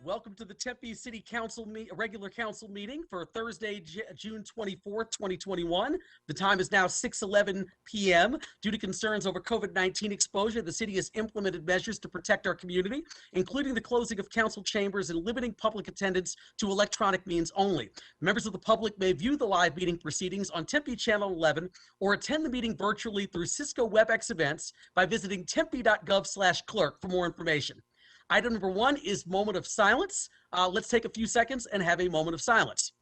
Welcome to the Tempe City Council regular council meeting for Thursday, June 24th, 2021. The time is now 6:11 p.m. Due to concerns over COVID-19 exposure, the city has implemented measures to protect our community, including the closing of council chambers and limiting public attendance to electronic means only. Members of the public may view the live meeting proceedings on Tempe Channel 11 or attend the meeting virtually through Cisco WebEx events by visiting tempe.gov/clerk for more information. Item number 1 is moment of silence. Let's take a few seconds and have a moment of silence.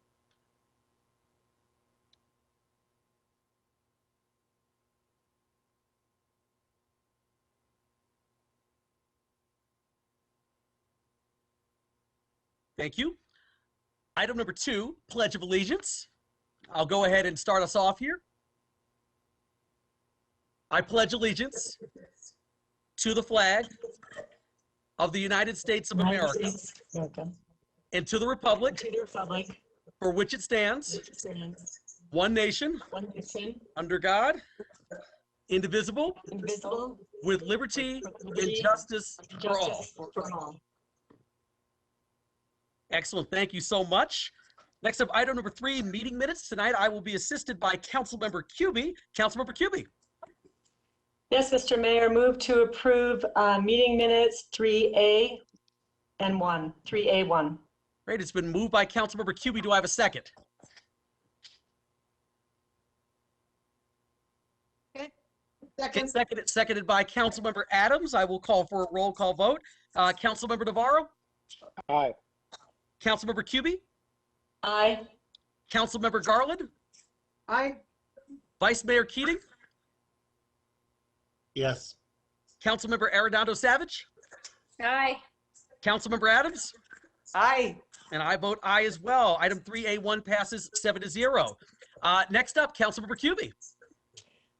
Thank you. Item number 2, Pledge of Allegiance. I'll go ahead and start us off here. I pledge allegiance to the flag of the United States of America, and to the republic for which it stands, one nation, under God, indivisible, with liberty and justice for all. Excellent. Thank you so much. Next up, item number 3, meeting minutes. Tonight, I will be assisted by Councilmember Cubie. Councilmember Cubie. Yes, Mr. Mayor, move to approve meeting minutes 3A and 1, 3A1. Great, it's been moved by Councilmember Cubie. Do I have a second? Okay. Seconded by Councilmember Adams. I will call for a roll call vote. Councilmember Navarro? Aye. Councilmember Cubie? Aye. Councilmember Garland? Aye. Vice Mayor Keating? Yes. Councilmember Arredondo Savage? Aye. Councilmember Adams? Aye. And I vote aye as well. Item 3A1 passes 7-0. Next up, Councilmember Cubie.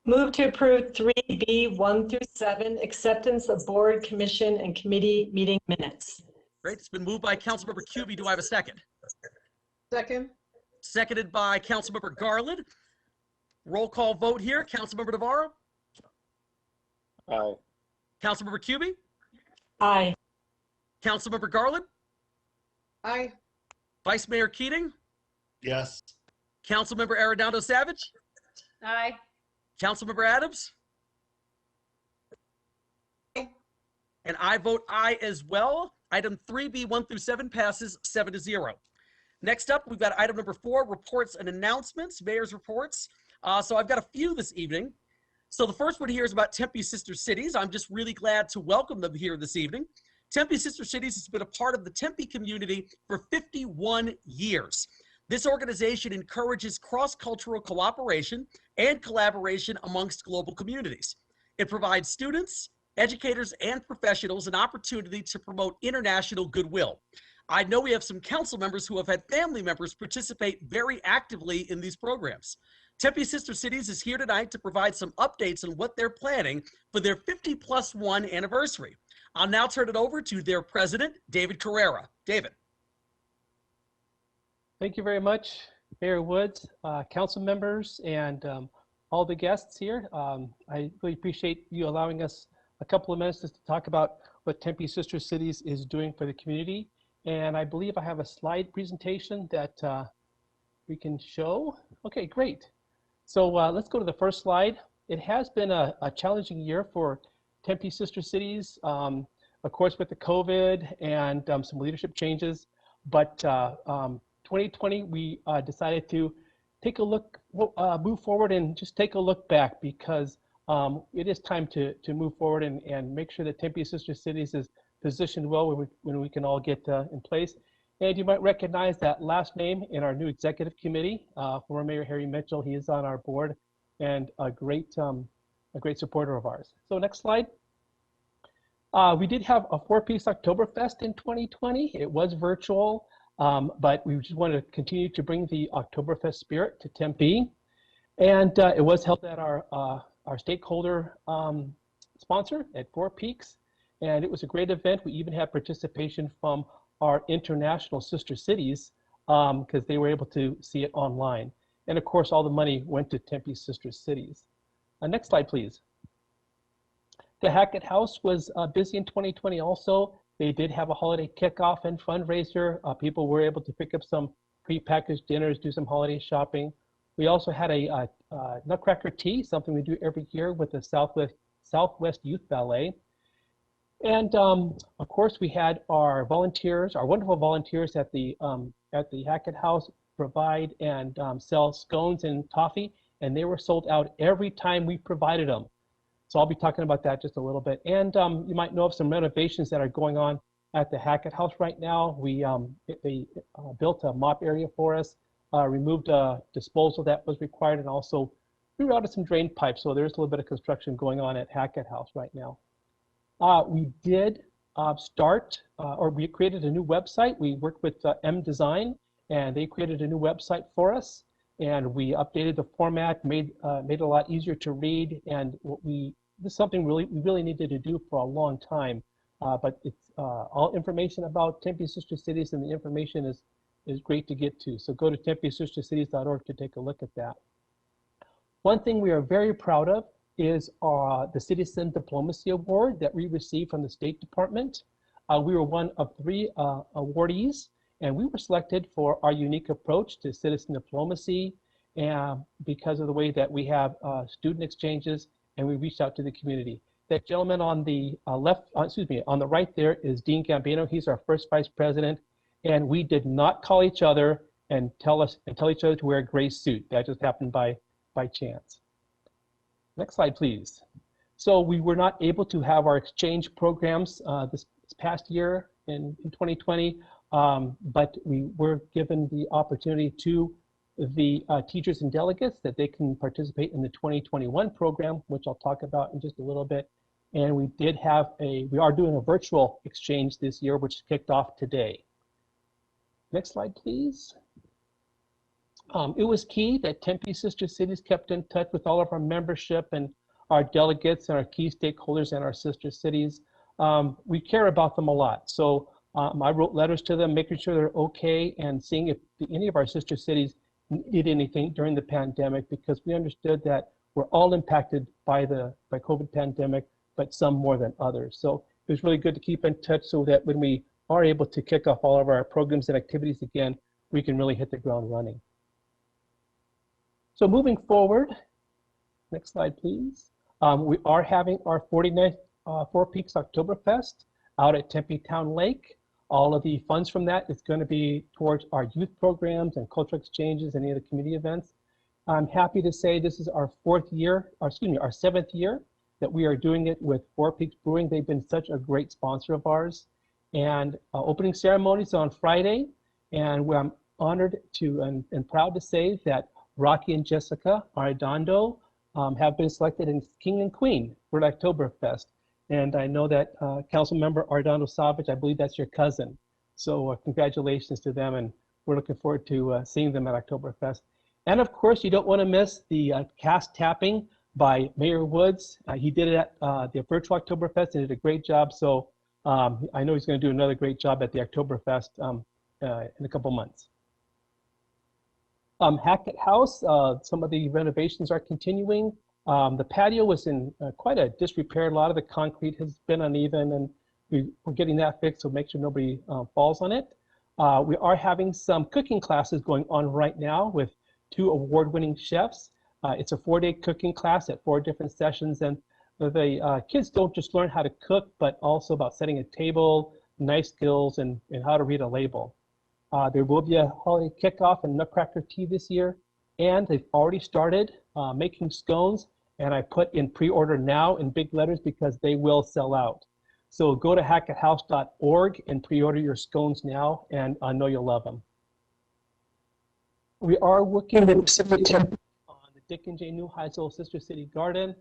Move to approve 3B 1 through 7, acceptance of board, commission, and committee meeting minutes. Great, it's been moved by Councilmember Cubie. Do I have a second? Second. Seconded by Councilmember Garland. Roll call vote here. Councilmember Navarro? Aye. Councilmember Cubie? Aye. Councilmember Garland? Aye. Vice Mayor Keating? Yes. Councilmember Arredondo Savage? Aye. Councilmember Adams? Aye. And I vote aye as well. Item 3B 1 through 7 passes 7-0. Next up, we've got item number 4, reports and announcements, mayor's reports. So I've got a few this evening. So the first one here is about Tempe Sister Cities. I'm just really glad to welcome them here this evening. Tempe Sister Cities has been a part of the Tempe community for 51 years. This organization encourages cross-cultural cooperation and collaboration amongst global communities. It provides students, educators, and professionals an opportunity to promote international goodwill. I know we have some council members who have had family members participate very actively in these programs. Tempe Sister Cities is here tonight to provide some updates on what they're planning for their 50+1 anniversary. I'll now turn it over to their president, David Carrera. David. Thank you very much, Mayor Woods, council members, and all the guests here. I really appreciate you allowing us a couple of minutes just to talk about what Tempe Sister Cities is doing for the community. And I believe I have a slide presentation that we can show. Okay, great. So let's go to the first slide. It has been a challenging year for Tempe Sister Cities, of course, with the COVID and some leadership changes. But 2020, we decided to take a look, move forward and just take a look back, because it is time to move forward and make sure that Tempe Sister Cities is positioned well when we can all get in place. And you might recognize that last name in our new executive committee, former Mayor Harry Mitchell. He is on our board and a great supporter of ours. So next slide. We did have a 4-piece Oktoberfest in 2020. It was virtual, but we just wanted to continue to bring the Oktoberfest spirit to Tempe. And it was held at our stakeholder sponsor at 4 Peaks. And it was a great event. We even had participation from our international sister cities because they were able to see it online. And of course, all the money went to Tempe Sister Cities. Next slide, please. The Hackett House was busy in 2020 also. They did have a holiday kickoff and fundraiser. People were able to pick up some prepackaged dinners, do some holiday shopping. We also had a Nutcracker Tea, something we do every year with the Southwest Youth Ballet. And of course, we had our volunteers, our wonderful volunteers at the Hackett House provide and sell scones and toffee, and they were sold out every time we provided them. So I'll be talking about that just a little bit. And you might know of some renovations that are going on at the Hackett House right now. They built a mop area for us, removed a disposal that was required, and also rerouted some drain pipes. So there's a little bit of construction going on at Hackett House right now. We did we created a new website. We worked with Design, and they created a new website for us. And we updated the format, made it a lot easier to read. And this is something we really needed to do for a long time. But it's all information about Tempe Sister Cities, and the information is great to get to. So go to TempeSisterCities.org to take a look at that. One thing we are very proud of is the Citizen Diplomacy Award that we received from the State Department. We were one of 3 awardees, and we were selected for our unique approach to citizen diplomacy, and because of the way that we have student exchanges and we reach out to the community. That gentleman on the on the right there is Dean Gambino. He's our first vice president, and we did not call each other and tell each other to wear a gray suit. That just happened by chance. Next slide, please. So we were not able to have our exchange programs this past year in 2020, but we were given the opportunity to the teachers and delegates that they can participate in the 2021 program, which I'll talk about in just a little bit. And we are doing a virtual exchange this year, which kicked off today. Next slide, please. It was key that Tempe Sister Cities kept in touch with all of our membership and our delegates and our key stakeholders and our sister cities. We care about them a lot. So I wrote letters to them, making sure they're okay, and seeing if any of our sister cities needed anything during the pandemic, because we understood that we're all impacted by COVID pandemic, but some more than others. So it was really good to keep in touch so that when we are able to kick off all of our programs and activities again, we can really hit the ground running. So moving forward, next slide, please. We are having our 49th Four Peaks Oktoberfest out at Tempe Town Lake. All of the funds from that is going to be towards our youth programs and cultural exchanges and any of the community events. I'm happy to say this is our our 7th year that we are doing it with Four Peaks Brewing. They've been such a great sponsor of ours. And opening ceremonies on Friday, and I'm honored to and proud to say that Rocky and Jessica Arredondo have been selected as King and Queen for Oktoberfest. And I know that Councilmember Arredondo Savage, I believe that's your cousin. So congratulations to them, and we're looking forward to seeing them at Oktoberfest. And of course, you don't want to miss the cast tapping by Mayor Woods. He did it at the virtual Oktoberfest and did a great job. So I know he's going to do another great job at the Oktoberfest in a couple months. Hackett House, some of the renovations are continuing. The patio was in quite a disrepair. A lot of the concrete has been uneven, and we're getting that fixed, so make sure nobody falls on it. We are having some cooking classes going on right now with 2 award-winning chefs. It's a 4-day cooking class at 4 different sessions, and the kids don't just learn how to cook, but also about setting a table, knife skills, and how to read a label. There will be a holiday kickoff and Nutcracker Tea this year, and they've already started making scones, and I put in pre-order now in big letters because they will sell out. So go to hacketthouse.org and pre-order your scones now, and I know you'll love them. We are working with on the Dick and Jane Neuheisel Sister City Garden.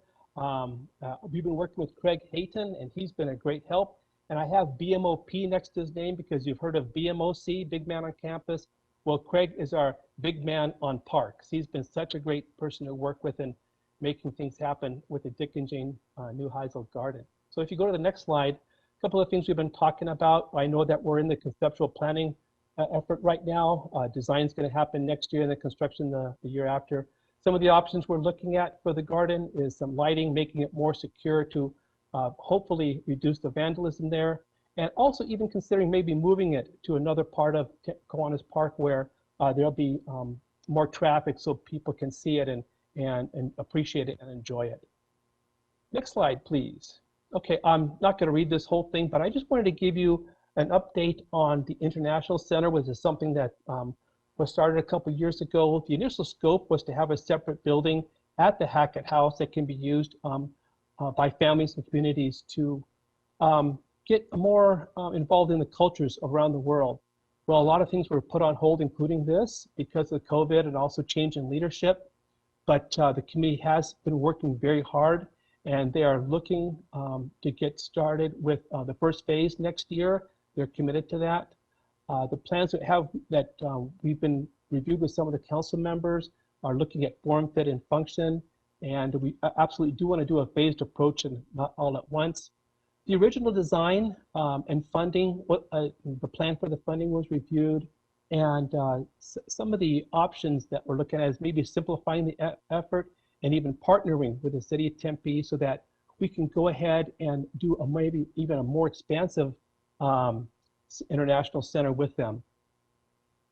We've been working with Craig Hayton, and he's been a great help. And I have BMOP next to his name because you've heard of BMOC, Big Man on Campus. Well, Craig is our big man on parks. He's been such a great person to work with and making things happen with the Dick and Jane Neuheisel Garden. So if you go to the next slide, a couple of things we've been talking about. I know that we're in the conceptual planning effort right now. Design is going to happen next year and the construction the year after. Some of the options we're looking at for the garden is some lighting, making it more secure to hopefully reduce the vandalism there, and also even considering maybe moving it to another part of Kiwanis Park where there'll be more traffic so people can see it and appreciate it and enjoy it. Next slide, please. Okay, I'm not going to read this whole thing, but I just wanted to give you an update on the International Center, which is something that was started a couple years ago. The initial scope was to have a separate building at the Hackett House that can be used by families and communities to get more involved in the cultures around the world. Well, a lot of things were put on hold, including this, because of COVID and also change in leadership. But the committee has been working very hard, and they are looking to get started with the first phase next year. They're committed to that. The plans that we've been reviewed with some of the council members are looking at form, fit, and function. And we absolutely do want to do a phased approach and not all at once. The original design and funding, the plan for the funding was reviewed. And some of the options that we're looking at is maybe simplifying the effort and even partnering with the city of Tempe so that we can go ahead and do maybe even a more expansive international center with them.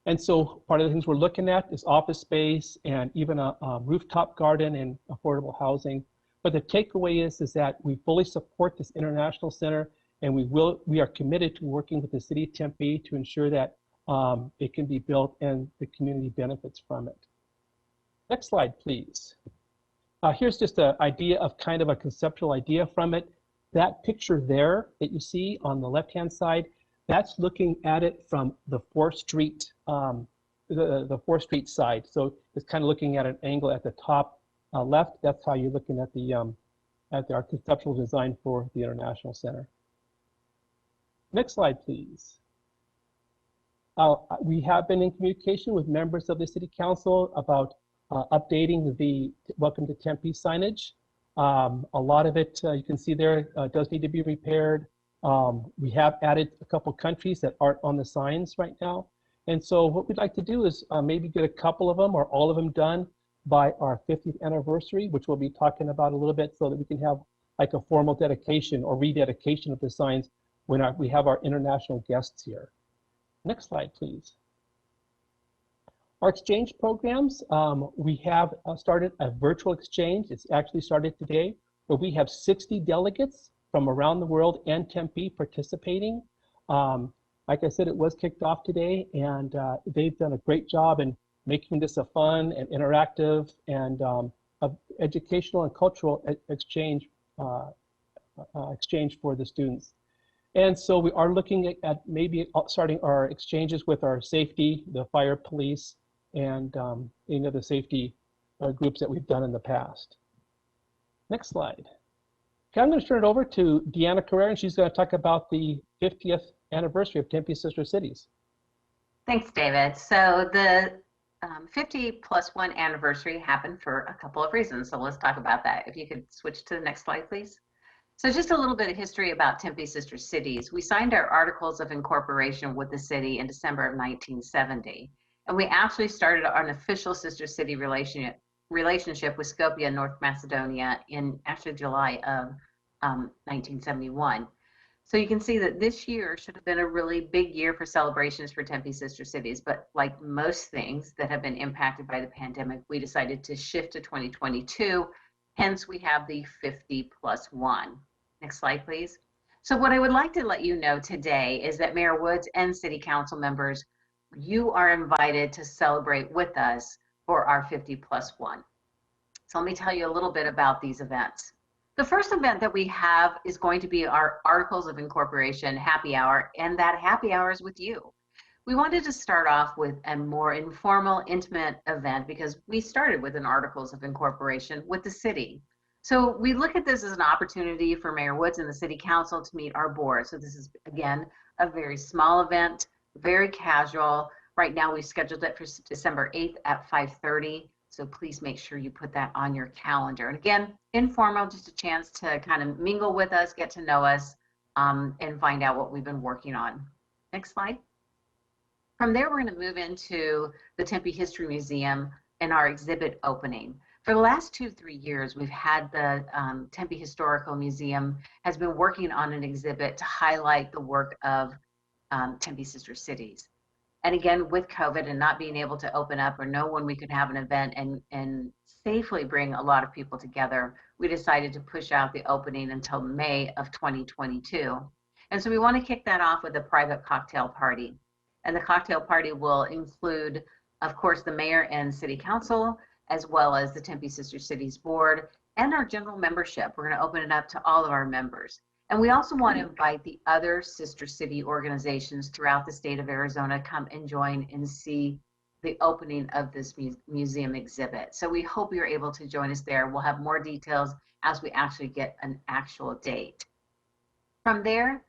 And so part of the things we're looking at is office space and even a rooftop garden and affordable housing. But the takeaway is that we fully support this international center, and we are committed to working with the city of Tempe to ensure that it can be built and the community benefits from it. Next slide, please. Here's just an idea of kind of a conceptual idea from it. That picture there that you see on the left-hand side, that's looking at it from the 4th Street, the 4th Street side. So it's kind of looking at an angle at the top left. That's how you're looking at our conceptual design for the International Center. Next slide, please. We have been in communication with members of the City Council about updating the Welcome to Tempe signage. A lot of it, you can see there, does need to be repaired. We have added a couple countries that aren't on the signs right now. And so what we'd like to do is maybe get a couple of them or all of them done by our 50th anniversary, which we'll be talking about a little bit so that we can have like a formal dedication or rededication of the signs when we have our international guests here. Next slide, please. Our exchange programs, we have started a virtual exchange. It's actually started today, where we have 60 delegates from around the world and Tempe participating. Like I said, it was kicked off today, and they've done a great job in making this a fun and interactive and educational and cultural exchange for the students. And so we are looking at maybe starting our exchanges with our safety, the fire, police, and the safety groups that we've done in the past. Next slide. Okay, I'm going to turn it over to Deanna Carrera, and she's going to talk about the 50th anniversary of Tempe Sister Cities. Thanks, David. So the 50+1 anniversary happened for a couple of reasons. So let's talk about that. If you could switch to the next slide, please. So just a little bit of history about Tempe Sister Cities. We signed our Articles of Incorporation with the city in December of 1970. And we actually started an official sister city relationship with Skopje, North Macedonia in actually July of 1971. So you can see that this year should have been a really big year for celebrations for Tempe Sister Cities, but like most things that have been impacted by the pandemic, we decided to shift to 2022. Hence, we have the 50+1. Next slide, please. So what I would like to let you know today is that Mayor Woods and City Council members, you are invited to celebrate with us for our 50+1. So let me tell you a little bit about these events. The first event that we have is going to be our Articles of Incorporation happy hour, and that happy hour is with you. We wanted to start off with a more informal, intimate event because we started with an Articles of Incorporation with the city. So we look at this as an opportunity for Mayor Woods and the City Council to meet our board. So this is, again, a very small event, very casual. Right now, we've scheduled it for December 8th at 5:30. So please make sure you put that on your calendar. And again, informal, just a chance to kind of mingle with us, get to know us, and find out what we've been working on. Next slide. From there, we're going to move into the Tempe History Museum and our exhibit opening. For the last 2-3 years, we've had the Tempe Historical Museum has been working on an exhibit to highlight the work of Tempe Sister Cities. And again, with COVID and not being able to open up or know when we could have an event and safely bring a lot of people together, we decided to push out the opening until May of 2022. And so we want to kick that off with a private cocktail party. And the cocktail party will include, of course, the mayor and city council, as well as the Tempe Sister Cities board and our general membership. We're going to open it up to all of our members. And we also want to invite the other sister city organizations throughout the state of Arizona to come and join and see the opening of this museum exhibit. So we hope you're able to join us there. We'll have more details as we actually get an actual date. From there,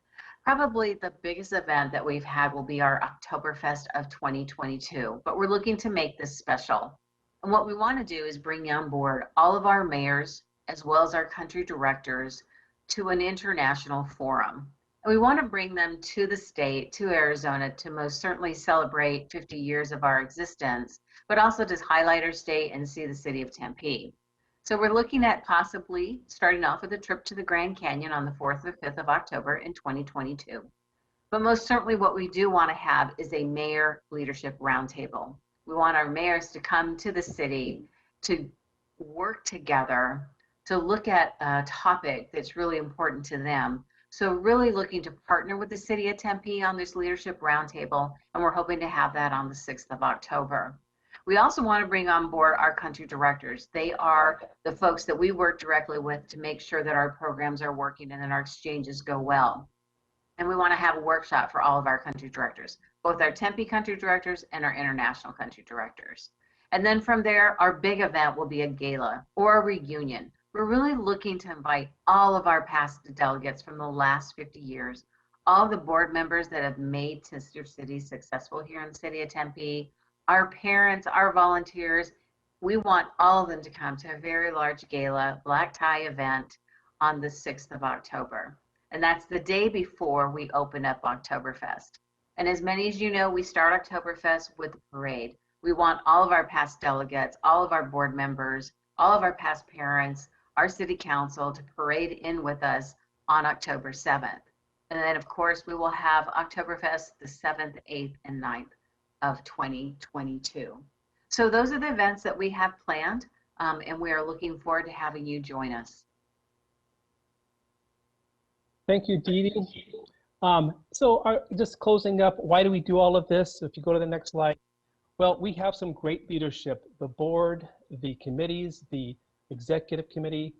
probably the biggest event that we've had will be our Oktoberfest of 2022, but we're looking to make this special. And what we want to do is bring on board all of our mayors, as well as our country directors, to an international forum. And we want to bring them to the state, to Arizona, to most certainly celebrate 50 years of our existence, but also to highlight our state and see the city of Tempe. So we're looking at possibly starting off with a trip to the Grand Canyon on the 4th or 5th of October in 2022. But most certainly what we do want to have is a mayor leadership roundtable. We want our mayors to come to the city to work together to look at a topic that's really important to them. So really looking to partner with the city of Tempe on this leadership roundtable, and we're hoping to have that on the 6th of October. We also want to bring on board our country directors. They are the folks that we work directly with to make sure that our programs are working and that our exchanges go well. And we want to have a workshop for all of our country directors, both our Tempe country directors and our international country directors. And then from there, our big event will be a gala or a reunion. We're really looking to invite all of our past delegates from the last 50 years, all of the board members that have made Sister Cities successful here in the city of Tempe, our parents, our volunteers. We want all of them to come to a very large gala, black tie event on the 6th of October. And that's the day before we open up Oktoberfest. And as many as you know, we start Oktoberfest with a parade. We want all of our past delegates, all of our board members, all of our past parents, our city council to parade in with us on October 7th. And then of course, we will have Oktoberfest the 7th, 8th, and 9th of 2022. So those are the events that we have planned, and we are looking forward to having you join us. Thank you, Dee Dee. Just closing up, why do we do all of this? If you go to the next slide. Well, we have some great leadership. The board, the committees, the executive committee,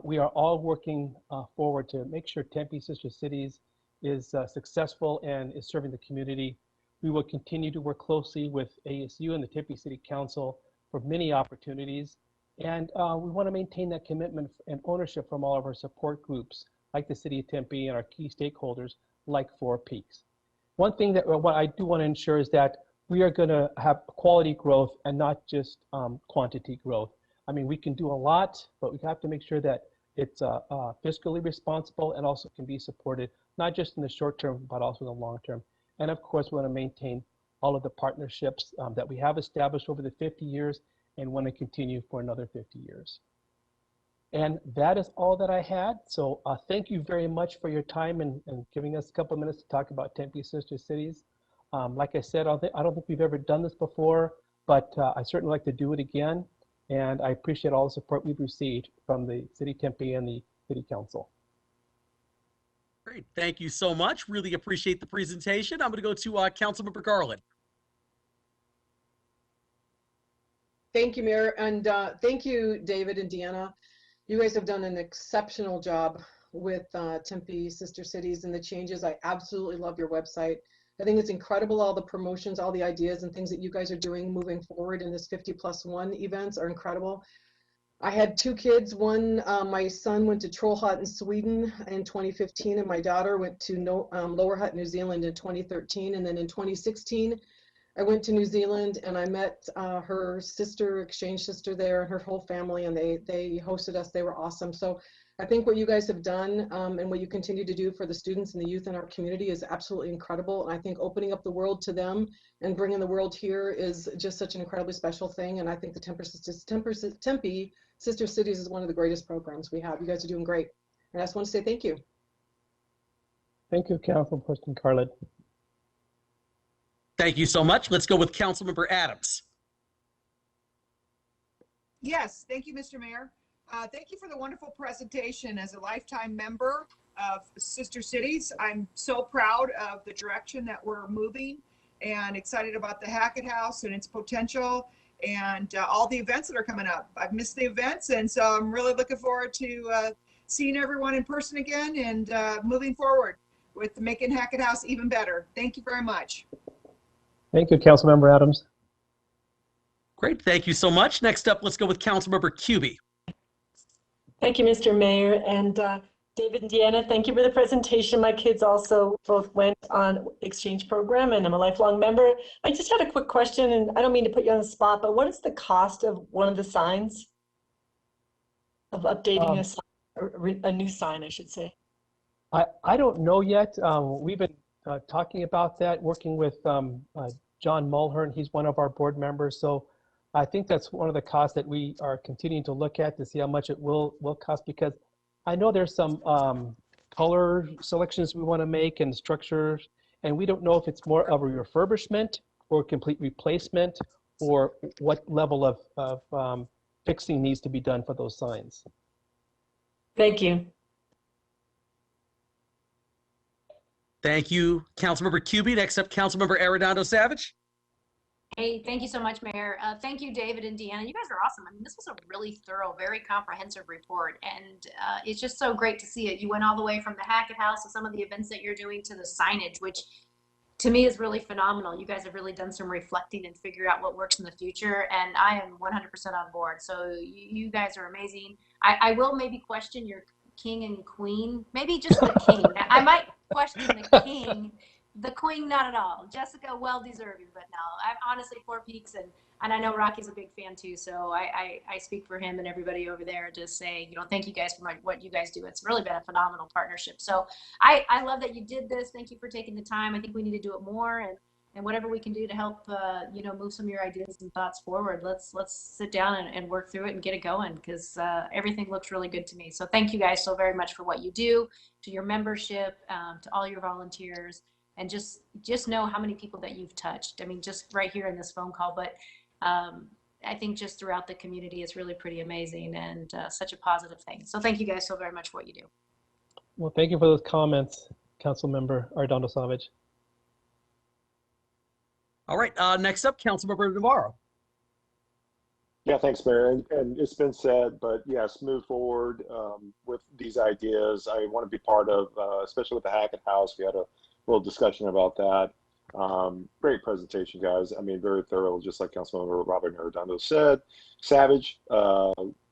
we are all working forward to make sure Tempe Sister Cities is successful and is serving the community. We will continue to work closely with ASU and the Tempe City Council for many opportunities. And we want to maintain that commitment and ownership from all of our support groups, like the City of Tempe and our key stakeholders, like Four Peaks. One thing that what I do want to ensure is that we are going to have quality growth and not just quantity growth. I mean, we can do a lot, but we have to make sure that it's fiscally responsible and also can be supported, not just in the short term, but also in the long term. And of course, we want to maintain all of the partnerships that we have established over the 50 years and want to continue for another 50 years. And that is all that I had. So thank you very much for your time and giving us a couple of minutes to talk about Tempe Sister Cities. Like I said, I don't think we've ever done this before, but I certainly like to do it again. And I appreciate all the support we've received from the City of Tempe and the City Council. Great, thank you so much. Really appreciate the presentation. I'm going to go to Councilmember Garland. Thank you, Mayor, and thank you, David and Deanna. You guys have done an exceptional job with Tempe Sister Cities and the changes. I absolutely love your website. I think it's incredible, all the promotions, all the ideas and things that you guys are doing moving forward in this 50+1 events are incredible. I had two kids. One, my son went to Troll Hut in Sweden in 2015, and my daughter went to Lower Hut, New Zealand in 2013. And then in 2016, I went to New Zealand and I met her sister, exchange sister there, and her whole family, and they hosted us. They were awesome. So I think what you guys have done and what you continue to do for the students and the youth in our community is absolutely incredible. And I think opening up the world to them and bringing the world here is just such an incredibly special thing. And I think the Tempe Sister Cities is one of the greatest programs we have. You guys are doing great. And I just want to say thank you. Thank you, Councilperson Carlin. Thank you so much. Let's go with Councilmember Adams. Yes, thank you, Mr. Mayor. Thank you for the wonderful presentation. As a lifetime member of Sister Cities, I'm so proud of the direction that we're moving and excited about the Hackett House and its potential and all the events that are coming up. I've missed the events, and so I'm really looking forward to seeing everyone in person again and moving forward with making Hackett House even better. Thank you very much. Thank you, Councilmember Adams. Great, thank you so much. Next up, let's go with Councilmember Cubie. Thank you, Mr. Mayor. And David and Deanna, thank you for the presentation. My kids also both went on exchange program and I'm a lifelong member. I just had a quick question, and I don't mean to put you on the spot, but what is the cost of one of the signs? Of updating a sign, or a new sign, I should say. I don't know yet. We've been talking about that, working with John Mulhern. He's one of our board members. So I think that's one of the costs that we are continuing to look at to see how much it will cost, because I know there's some color selections we want to make and structures, and we don't know if it's more of a refurbishment or complete replacement or what level of fixing needs to be done for those signs. Thank you. Thank you, Councilmember Cubie. Next up, Councilmember Arredondo Savage. Hey, thank you so much, Mayor. Thank you, David and Deanna. You guys are awesome. I mean, this was a really thorough, very comprehensive report, and it's just so great to see it. You went all the way from the Hackett House to some of the events that you're doing to the signage, which to me is really phenomenal. You guys have really done some reflecting and figured out what works in the future, and I am 100% on board. So you guys are amazing. I will maybe question your king and queen, maybe just the king. I might question the king. The queen, not at all. Jessica, well deserving, but no. I'm honestly Four Peaks, and I know Rocky's a big fan too. So I speak for him and everybody over there to say, you know, thank you guys for what you guys do. It's really been a phenomenal partnership. So I love that you did this. Thank you for taking the time. I think we need to do it more, and whatever we can do to help, you know, move some of your ideas and thoughts forward. Let's sit down and work through it and get it going, because everything looks really good to me. So thank you guys so very much for what you do, to your membership, to all your volunteers. And just know how many people that you've touched. I mean, just right here in this phone call, but I think just throughout the community, it's really pretty amazing and such a positive thing. So thank you guys so very much for what you do. Well, thank you for those comments, Councilmember Arredondo Savage. All right, next up, Councilmember Navarro. Yeah, thanks, Mayor. And it's been said, but yes, move forward with these ideas. I want to be part of, especially with the Hackett House. We had a little discussion about that. Great presentation, guys. I mean, very thorough, just like Councilmember Robert Arredondo said. Savage,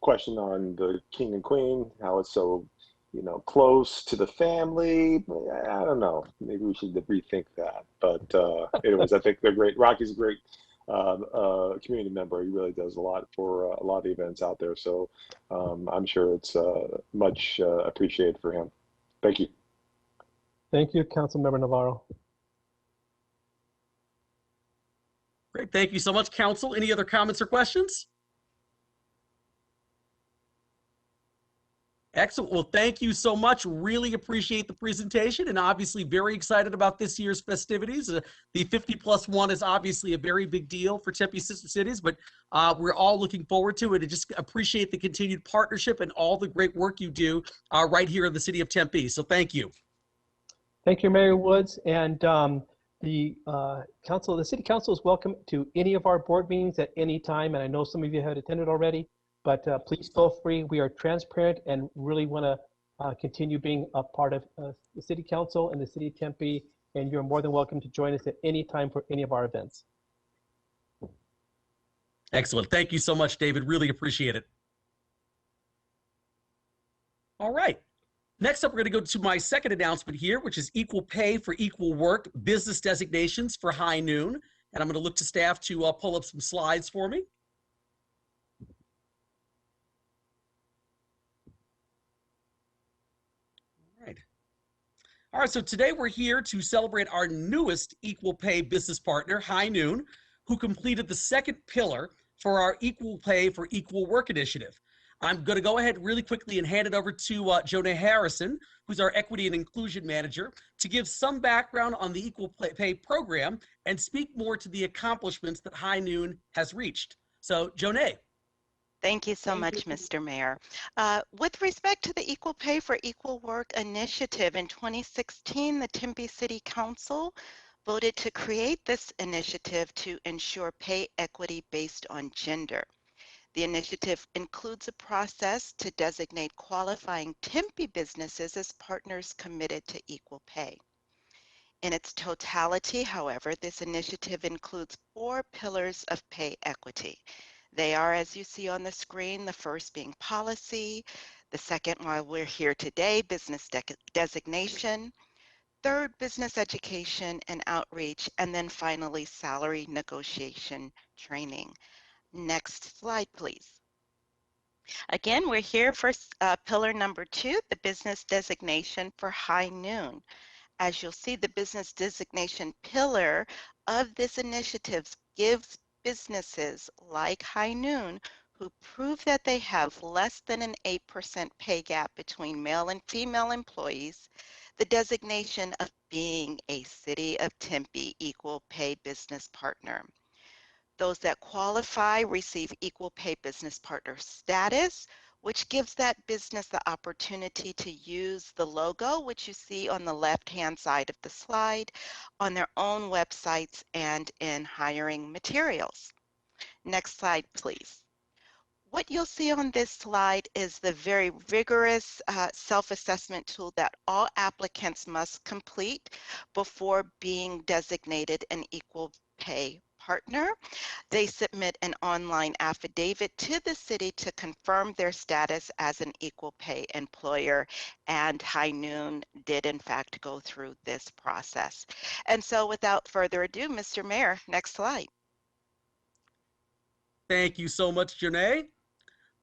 question on the king and queen, how it's so, you know, close to the family. I don't know. Maybe we should rethink that. But anyways, I think they're great. Rocky's a great community member. He really does a lot for a lot of the events out there. So I'm sure it's much appreciated for him. Thank you. Thank you, Councilmember Navarro. Great, thank you so much, Council. Any other comments or questions? Excellent. Well, thank you so much. Really appreciate the presentation, and obviously very excited about this year's festivities. The 50+1 is obviously a very big deal for Tempe Sister Cities, but we're all looking forward to it, and just appreciate the continued partnership and all the great work you do right here in the city of Tempe. So thank you. Thank you, Mayor Woods, and the city council is welcome to any of our board meetings at any time, and I know some of you have attended already, but please feel free. We are transparent and really want to continue being a part of the city council and the city of Tempe, and you're more than welcome to join us at any time for any of our events. Excellent. Thank you so much, David. Really appreciate it. All right. Next up, we're going to go to my second announcement here, which is equal pay for equal work, business designations for High Noon. And I'm going to look to staff to pull up some slides for me. All right, so today we're here to celebrate our newest equal pay business partner, High Noon, who completed the second pillar for our Equal Pay for Equal Work initiative. I'm going to go ahead really quickly and hand it over to Jonah Harrison, who's our Equity and Inclusion Manager, to give some background on the Equal Pay program and speak more to the accomplishments that High Noon has reached. So, Jonah. Thank you so Thank much, you. Mr. Mayor. With respect to the Equal Pay for Equal Work initiative, in 2016, the Tempe City Council voted to create this initiative to ensure pay equity based on gender. The initiative includes a process to designate qualifying Tempe businesses as partners committed to equal pay. In its totality, however, this initiative includes 4 pillars of pay equity. They are, as you see on the screen, the first being policy, the second, while we're here today, business designation, third, business education and outreach, and then finally, salary negotiation training. Next slide, please. Again, we're here for pillar number 2, the business designation for High Noon. As you'll see, the business designation pillar of this initiative gives businesses like High Noon who prove that they have less than an 8% pay gap between male and female employees the designation of being a City of Tempe Equal Pay Business Partner. Those that qualify receive Equal Pay Business Partner status, which gives that business the opportunity to use the logo, which you see on the left-hand side of the slide, on their own websites and in hiring materials. Next slide, please. What you'll see on this slide is the very rigorous self-assessment tool that all applicants must complete before being designated an equal pay partner. They submit an online affidavit to the city to confirm their status as an equal pay employer, and High Noon did in fact go through this process. And so without further ado, Mr. Mayor, next slide. Thank you so much, Jonah.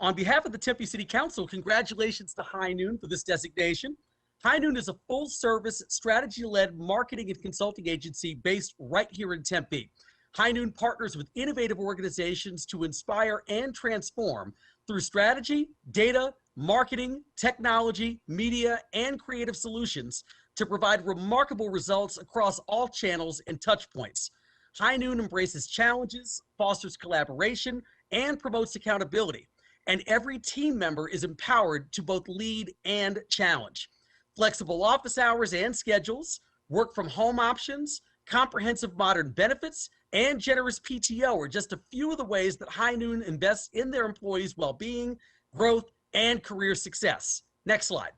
On behalf of the Tempe City Council, congratulations to High Noon for this designation. High Noon is a full-service, strategy-led marketing and consulting agency based right here in Tempe. High Noon partners with innovative organizations to inspire and transform through strategy, data, marketing, technology, media, and creative solutions to provide remarkable results across all channels and touchpoints. High Noon embraces challenges, fosters collaboration, and promotes accountability. And every team member is empowered to both lead and challenge. Flexible office hours and schedules, work from home options, comprehensive modern benefits, and generous PTO are just a few of the ways that High Noon invests in their employees' well-being, growth, and career success. Next slide.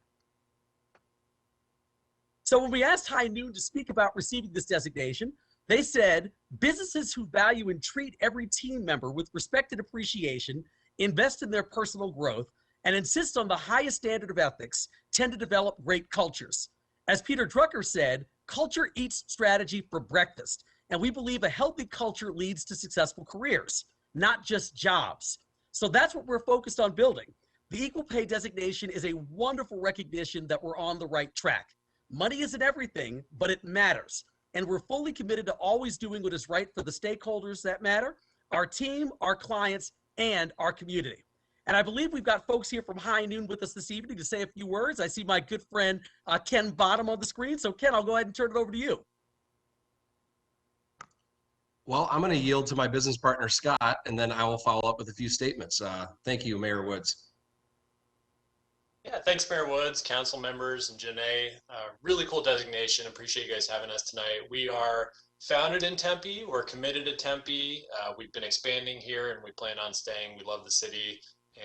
So when we asked High Noon to speak about receiving this designation, they said, businesses who value and treat every team member with respect and appreciation, invest in their personal growth, and insist on the highest standard of ethics tend to develop great cultures. As Peter Drucker said, culture eats strategy for breakfast, and we believe a healthy culture leads to successful careers, not just jobs. So that's what we're focused on building. The Equal Pay designation is a wonderful recognition that we're on the right track. Money isn't everything, but it matters. And we're fully committed to always doing what is right for the stakeholders that matter, our team, our clients, and our community. And I believe we've got folks here from High Noon with us this evening to say a few words. I see my good friend Ken Bottom on the screen. So Ken, I'll go ahead and turn it over to you. Well, I'm going to yield to my business partner, Scott, and then I will follow up with a few statements. Thank you, Mayor Woods. Yeah, thanks, Mayor Woods, council members, and Janae. Really cool designation. Appreciate you guys having us tonight. We are founded in Tempe. We're committed to Tempe. We've been expanding here, and we plan on staying. We love the city.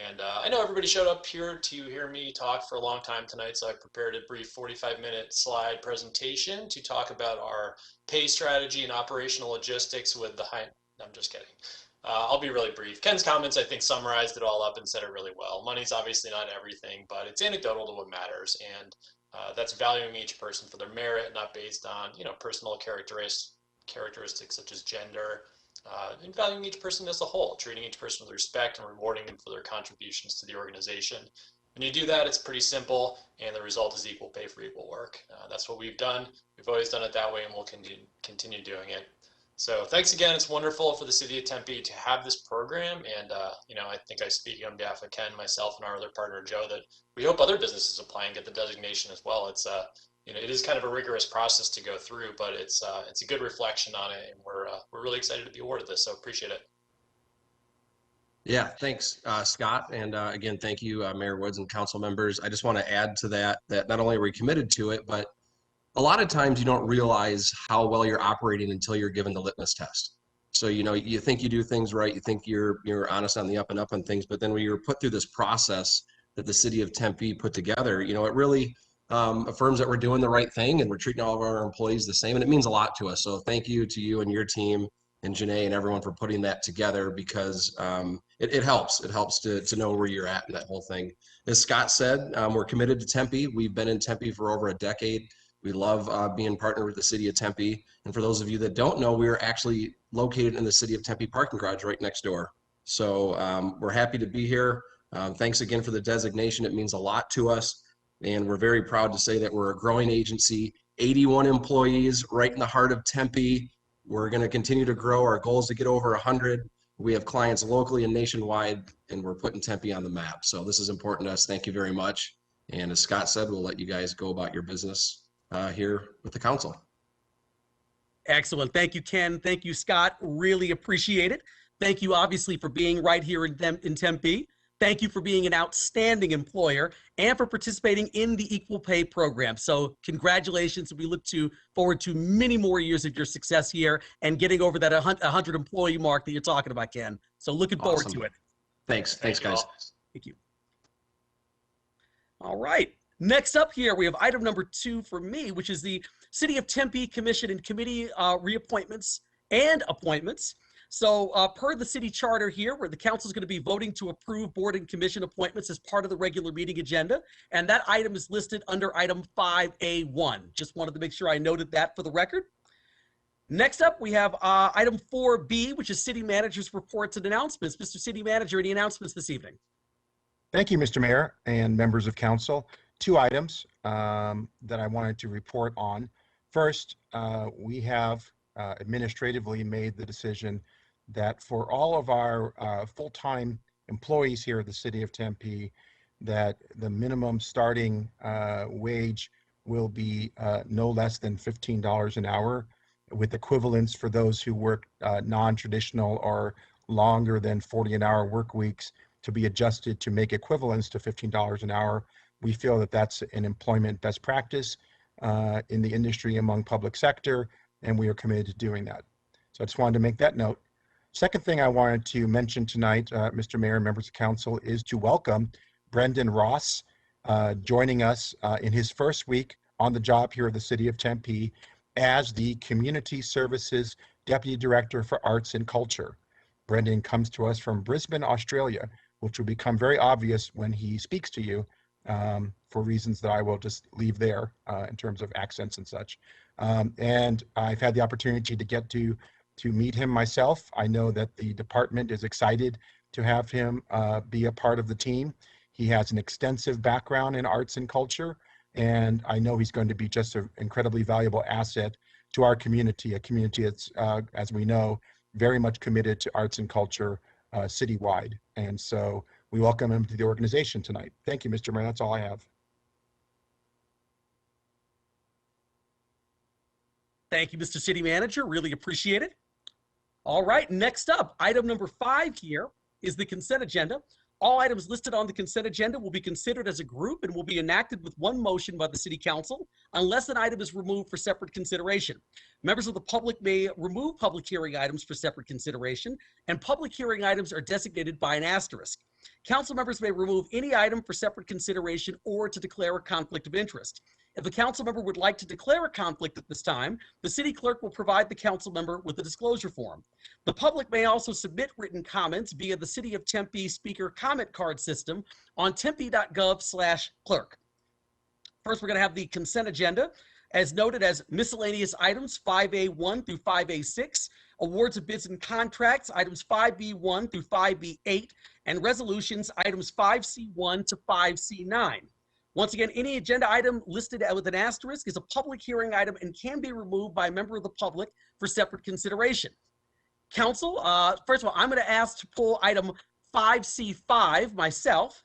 And I know everybody showed up here to hear me talk for a long time tonight, so I prepared a brief 45-minute slide presentation to talk about our pay strategy and operational logistics with the high. No, I'm just kidding. I'll be really brief. Ken's comments, I think, summarized it all up and said it really well. Money's obviously not everything, but it's anecdotal to what matters, and that's valuing each person for their merit, not based on personal characteristics characteristics such as gender, and valuing each person as a whole, treating each person with respect and rewarding them for their contributions to the organization. When you do that, it's pretty simple, and the result is equal pay for equal work. That's what we've done. We've always done it that way, and we'll continue doing it. So thanks again. It's wonderful for the city of Tempe to have this program. And, I think I speak on behalf of Ken, myself, and our other partner, Joe, that we hope other businesses apply and get the designation as well. It's, it is kind of a rigorous process to go through, but it's a good reflection on it. And we're really excited to be awarded this. So appreciate it. Yeah, thanks, Scott. And again, thank you, Mayor Woods and council members. I just want to add to that not only are we committed to it, but a lot of times you don't realize how well you're operating until you're given the litmus test. So, you think you do things right, you think you're honest on the up and up on things, but then when you're put through this process that the city of Tempe put together, it really affirms that we're doing the right thing and we're treating all of our employees the same. And it means a lot to us. So thank you to you and your team and Janae and everyone for putting that together, because it helps. It helps to know where you're at in that whole thing. As Scott said, we're committed to Tempe. We've been in Tempe for over a decade. We love being partnered with the city of Tempe. And for those of you that don't know, we're actually located in the city of Tempe parking garage right next door. So we're happy to be here. Thanks again for the designation. It means a lot to us. And we're very proud to say that we're a growing agency, 81 employees right in the heart of Tempe. We're going to continue to grow. Our goal is to get over 100. We have clients locally and nationwide, and we're putting Tempe on the map. So this is important to us. Thank you very much. And as Scott said, we'll let you guys go about your business here with the council. Excellent. Thank you, Ken. Thank you, Scott. Really appreciate it. Thank you, obviously, for being right here in Tempe. Thank you for being an outstanding employer and for participating in the Equal Pay program. So congratulations. We look forward to many more years of your success here and getting over that 100 employee mark that you're talking about, Ken. So looking forward to it. Thanks. Thanks, guys. Thank you. All right. Next up here, we have item number 2 for me, which is the City of Tempe Commission and Committee reappointments and appointments. So per the city charter here, where the council is going to be voting to approve board and commission appointments as part of the regular meeting agenda. And that item is listed under item 5A1. Just wanted to make sure I noted that for the record. Next up, we have item 4B, which is city manager's reports and announcements. Mr. City Manager, any announcements this evening? Thank you, Mr. Mayor and members of council. 2 items that I wanted to report on. First, we have administratively made the decision that for all of our full-time employees here at the city of Tempe, that the minimum starting wage will be no less than $15 an hour, with equivalents for those who work non-traditional or longer than 40 an hour work weeks to be adjusted to make equivalents to $15 an hour. We feel that that's an employment best practice in the industry among public sector, and we are committed to doing that. So I just wanted to make that note. Second thing I wanted to mention tonight, Mr. Mayor and members of council, is to welcome Brendan Ross joining us in his first week on the job here at the city of Tempe as the Community Services Deputy Director for Arts and Culture. Brendan comes to us from Brisbane, Australia, which will become very obvious when he speaks to you for reasons that I will just leave there in terms of accents and such. And I've had the opportunity to get to meet him myself. I know that the department is excited to have him be a part of the team. He has an extensive background in arts and culture, and I know he's going to be just an incredibly valuable asset to our community, a community that's, as we know, very much committed to arts and culture citywide. And so we welcome him to the organization tonight. Thank you, Mr. Mayor. That's all I have. Thank you, Mr. City Manager. Really appreciate it. All right, next up, item number 5 here is the consent agenda. All items listed on the consent agenda will be considered as a group and will be enacted with one motion by the City Council unless an item is removed for separate consideration. Members of the public may remove public hearing items for separate consideration, and public hearing items are designated by an asterisk. Council members may remove any item for separate consideration or to declare a conflict of interest. If a council member would like to declare a conflict at this time, the city clerk will provide the council member with a disclosure form. The public may also submit written comments via the City of Tempe speaker comment card system on tempe.gov/clerk. First, we're going to have the consent agenda. as noted as miscellaneous items 5A1 through 5A6, awards of bids and contracts items 5B1 through 5B8, and resolutions items 5C1 to 5C9. Once again, any agenda item listed with an asterisk is a public hearing item and can be removed by a member of the public for separate consideration. Council, first of all, I'm going to ask to pull item 5C5 myself.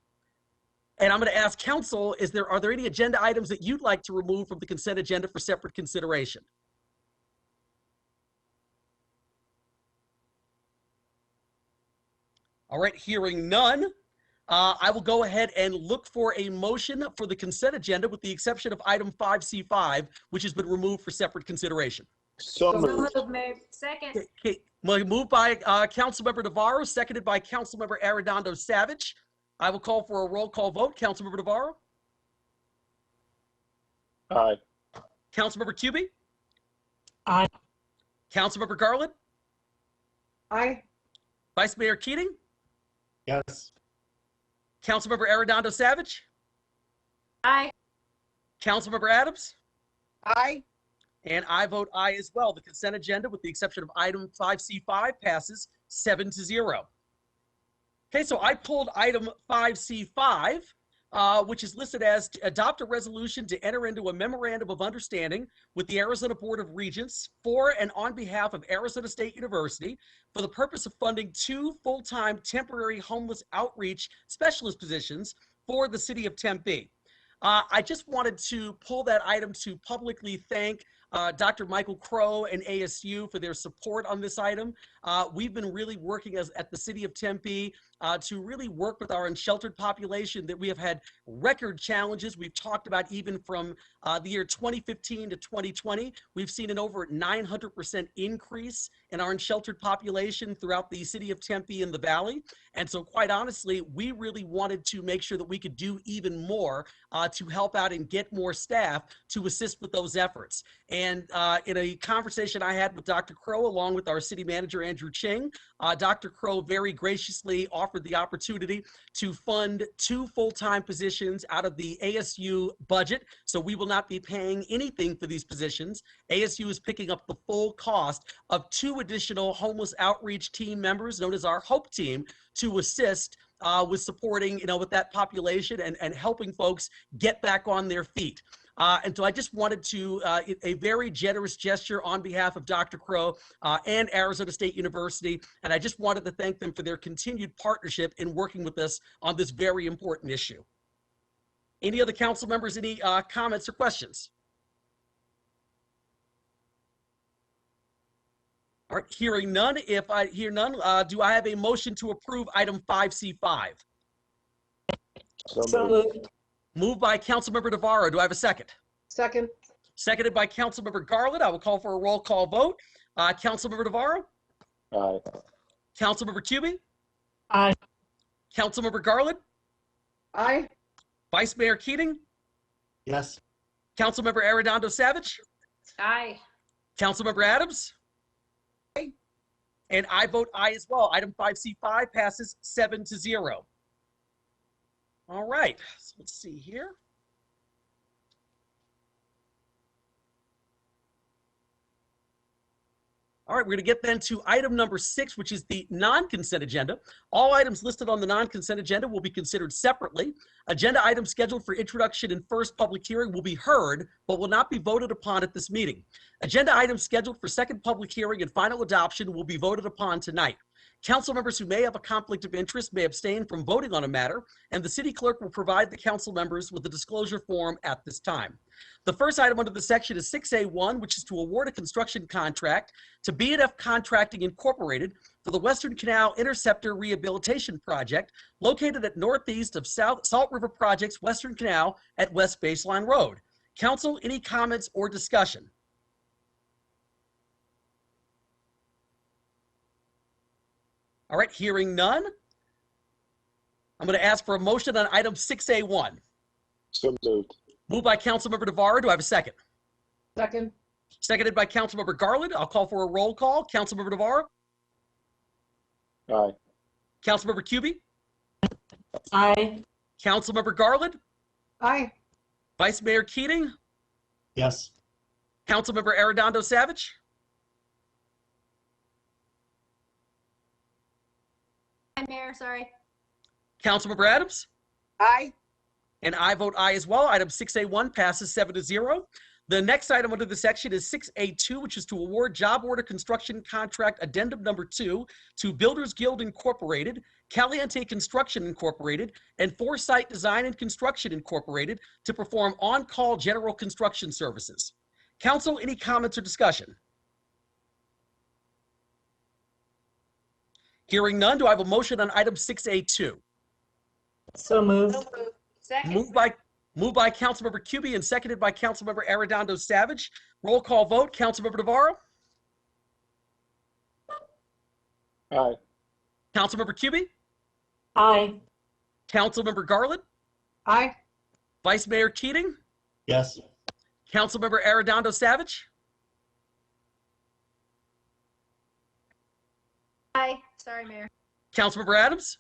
And I'm going to ask council, are there any agenda items that you'd like to remove from the consent agenda for separate consideration? All right, hearing none, I will go ahead and look for a motion for the consent agenda with the exception of item 5C5, which has been removed for separate consideration. So moved. Second. Okay, moved by Councilmember Navarro, seconded by Councilmember Arredondo Savage. I will call for a roll call vote. Councilmember Navarro? Aye. Councilmember Cubie? Aye. Councilmember Garland? Aye. Vice Mayor Keating? Yes. Councilmember Arredondo Savage? Aye. Councilmember Adams? Aye. And I vote aye as well. The consent agenda, with the exception of item 5C5, passes 7-0. Okay, so I pulled item 5C5, which is listed as to adopt a resolution to enter into a memorandum of understanding with the Arizona Board of Regents for and on behalf of Arizona State University for the purpose of funding 2 full-time temporary homeless outreach specialist positions for the city of Tempe. I just wanted to pull that item to publicly thank Dr. Michael Crow and ASU for their support on this item. We've been really working at the city of Tempe to really work with our unsheltered population that we have had record challenges. We've talked about even from the year 2015 to 2020, we've seen an over 900% increase in our unsheltered population throughout the city of Tempe and the Valley. And so quite honestly, we really wanted to make sure that we could do even more to help out and get more staff to assist with those efforts. And in a conversation I had with Dr. Crow, along with our city manager, Andrew Ching, Dr. Crow very graciously offered the opportunity to fund 2 full-time positions out of the ASU budget. So we will not be paying anything for these positions. ASU is picking up the full cost of 2 additional homeless outreach team members, known as our HOPE team, to assist with supporting, with that population and helping folks get back on their feet. And so I just wanted to, a very generous gesture on behalf of Dr. Crow and Arizona State University, and I just wanted to thank them for their continued partnership in working with us on this very important issue. Any other council members, any comments or questions? All right, hearing none. If I hear none, do I have a motion to approve item 5C5? So moved. Moved by Councilmember Navarro. Do I have a second? Second. Seconded by Councilmember Garland. I will call for a roll call vote. Councilmember Navarro? Aye. Councilmember Cubie? Aye. Councilmember Garland? Aye. Vice Mayor Keating? Yes. Councilmember Arredondo Savage? Aye. Councilmember Adams? Aye. And I vote aye as well. Item 5C5 passes 7-0. All right, so let's see here. All right, we're going to get then to item number 6, which is the non-consent agenda. All items listed on the non-consent agenda will be considered separately. Agenda items scheduled for introduction and first public hearing will be heard, but will not be voted upon at this meeting. Agenda items scheduled for second public hearing and final adoption will be voted upon tonight. Council members who may have a conflict of interest may abstain from voting on a matter, and the city clerk will provide the council members with a disclosure form at this time. The first item under the section is 6A1, which is to award a construction contract to B&F Contracting Incorporated for the Western Canal Interceptor Rehabilitation Project located at northeast of Salt River Project's Western Canal at West Baseline Road. Council, any comments or discussion? All right, hearing none. I'm going to ask for a motion on item 6A1. So moved. Moved by Councilmember Navarro. Do I have a second? Second. Seconded by Councilmember Garland. I'll call for a roll call. Councilmember Navarro. Aye. Councilmember Cubie. Aye. Councilmember Garland. Aye. Vice Mayor Keating. Yes. Councilmember Arredondo Savage, Hi, Mayor, sorry. Councilmember Adams, Aye. and I vote aye as well. Item 6A1 passes 7-0. The next item under the section is 6A2, which is to award job order construction contract addendum number 2 to Builders Guild Incorporated, Caliente Construction Incorporated, and Foresight Design and Construction Incorporated to perform on-call general construction services. Council, any comments or discussion? Hearing none, do I have a motion on item 6A2? So moved. Second. Moved by Councilmember Cubie and seconded by Councilmember Arredondo Savage. Roll call vote. Councilmember Navarro, Aye. Councilmember Cubie, Aye. Councilmember Garland, Aye. Vice Mayor Keating, Yes. Councilmember Arredondo Savage, Aye. Sorry, Mayor. Councilmember Adams,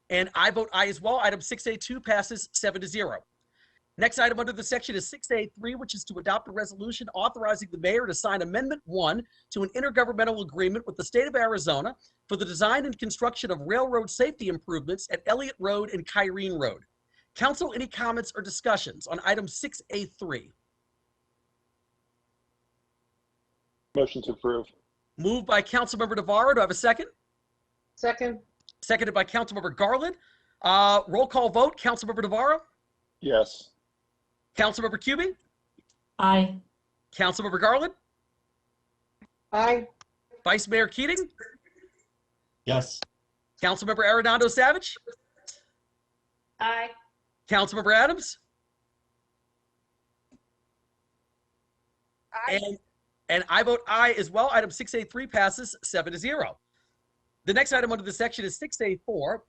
and I vote aye as well. Item 6A2 passes 7-0. Next item under the section is 6A3, which is to adopt a resolution authorizing the mayor to sign Amendment 1 to an intergovernmental agreement with the state of Arizona for the design and construction of railroad safety improvements at Elliott Road and Kyrene Road. Council, any comments or discussions on item 6A3? Motion to approve. Moved by Councilmember Navarro. Do I have a second? Second. Seconded by Councilmember Garland. Roll call vote. Councilmember Navarro, Yes. Councilmember Cubie, Aye. Councilmember Garland, Aye. Vice Mayor Keating, Yes. Councilmember Arredondo Savage, Aye. Councilmember Adams, Aye. and I vote aye as well. Item 6A3 passes 7-0. The next item under the section is 6A4,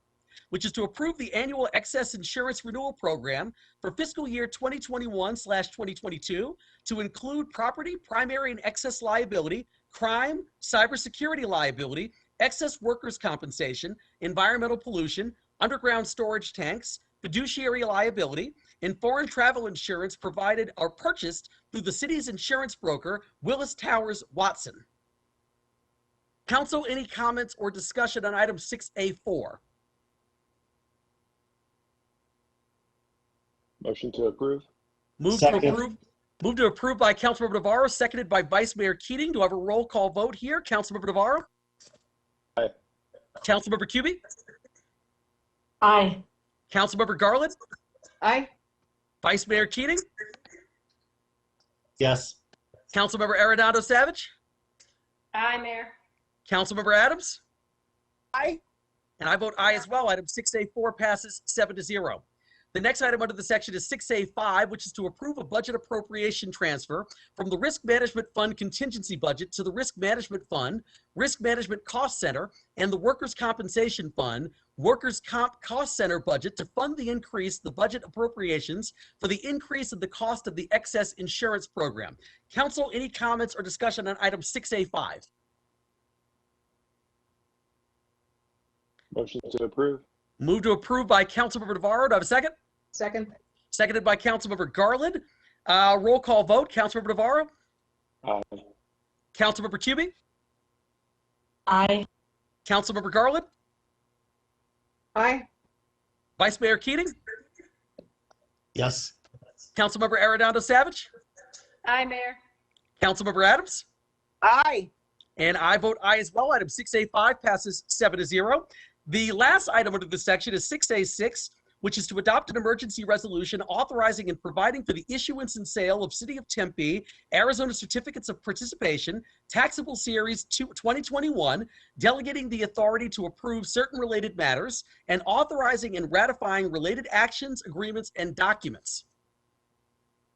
which is to approve the annual excess insurance renewal program for fiscal year 2021/2022 to include property, primary and excess liability, crime, cybersecurity liability, excess workers' compensation, environmental pollution, underground storage tanks, fiduciary liability, and foreign travel insurance provided or purchased through the city's insurance broker, Willis Towers Watson. Council, any comments or discussion on item 6A4? Motion to approve. Move to approve by Councilmember Navarro, seconded by Vice Mayor Keating. Do I have a roll call vote here? Councilmember Navarro? Aye. Councilmember Cubie? Aye. Councilmember Garland? Aye. Vice Mayor Keating? Yes. Councilmember Arredondo Savage? Aye, Mayor. Councilmember Adams? Aye. And I vote aye as well. Item 6A4 passes 7-0. The next item under the section is 6A5, which is to approve a budget appropriation transfer from the Risk Management Fund contingency budget to the Risk Management Fund, Risk Management Cost Center, and the Workers' Compensation Fund, Workers' Comp Cost Center budget to fund the budget appropriations for the increase of the cost of the excess insurance program. Council, any comments or discussion on item 6A5? Motion to approve. Move to approve by Councilmember Navarro. Do I have a second? Second. Seconded by Councilmember Garland. Roll call vote. Councilmember Navarro? Aye. Councilmember Cubie? Aye. Councilmember Garland? Aye. Vice Mayor Keating? Yes. Councilmember Arredondo Savage? Aye, Mayor. Councilmember Adams? Aye. And I vote aye as well. Item 6A5 passes 7-0. The last item under this section is 6A6, which is to adopt an emergency resolution authorizing and providing for the issuance and sale of City of Tempe, Arizona certificates of participation, taxable series 2021, delegating the authority to approve certain related matters, and authorizing and ratifying related actions, agreements, and documents.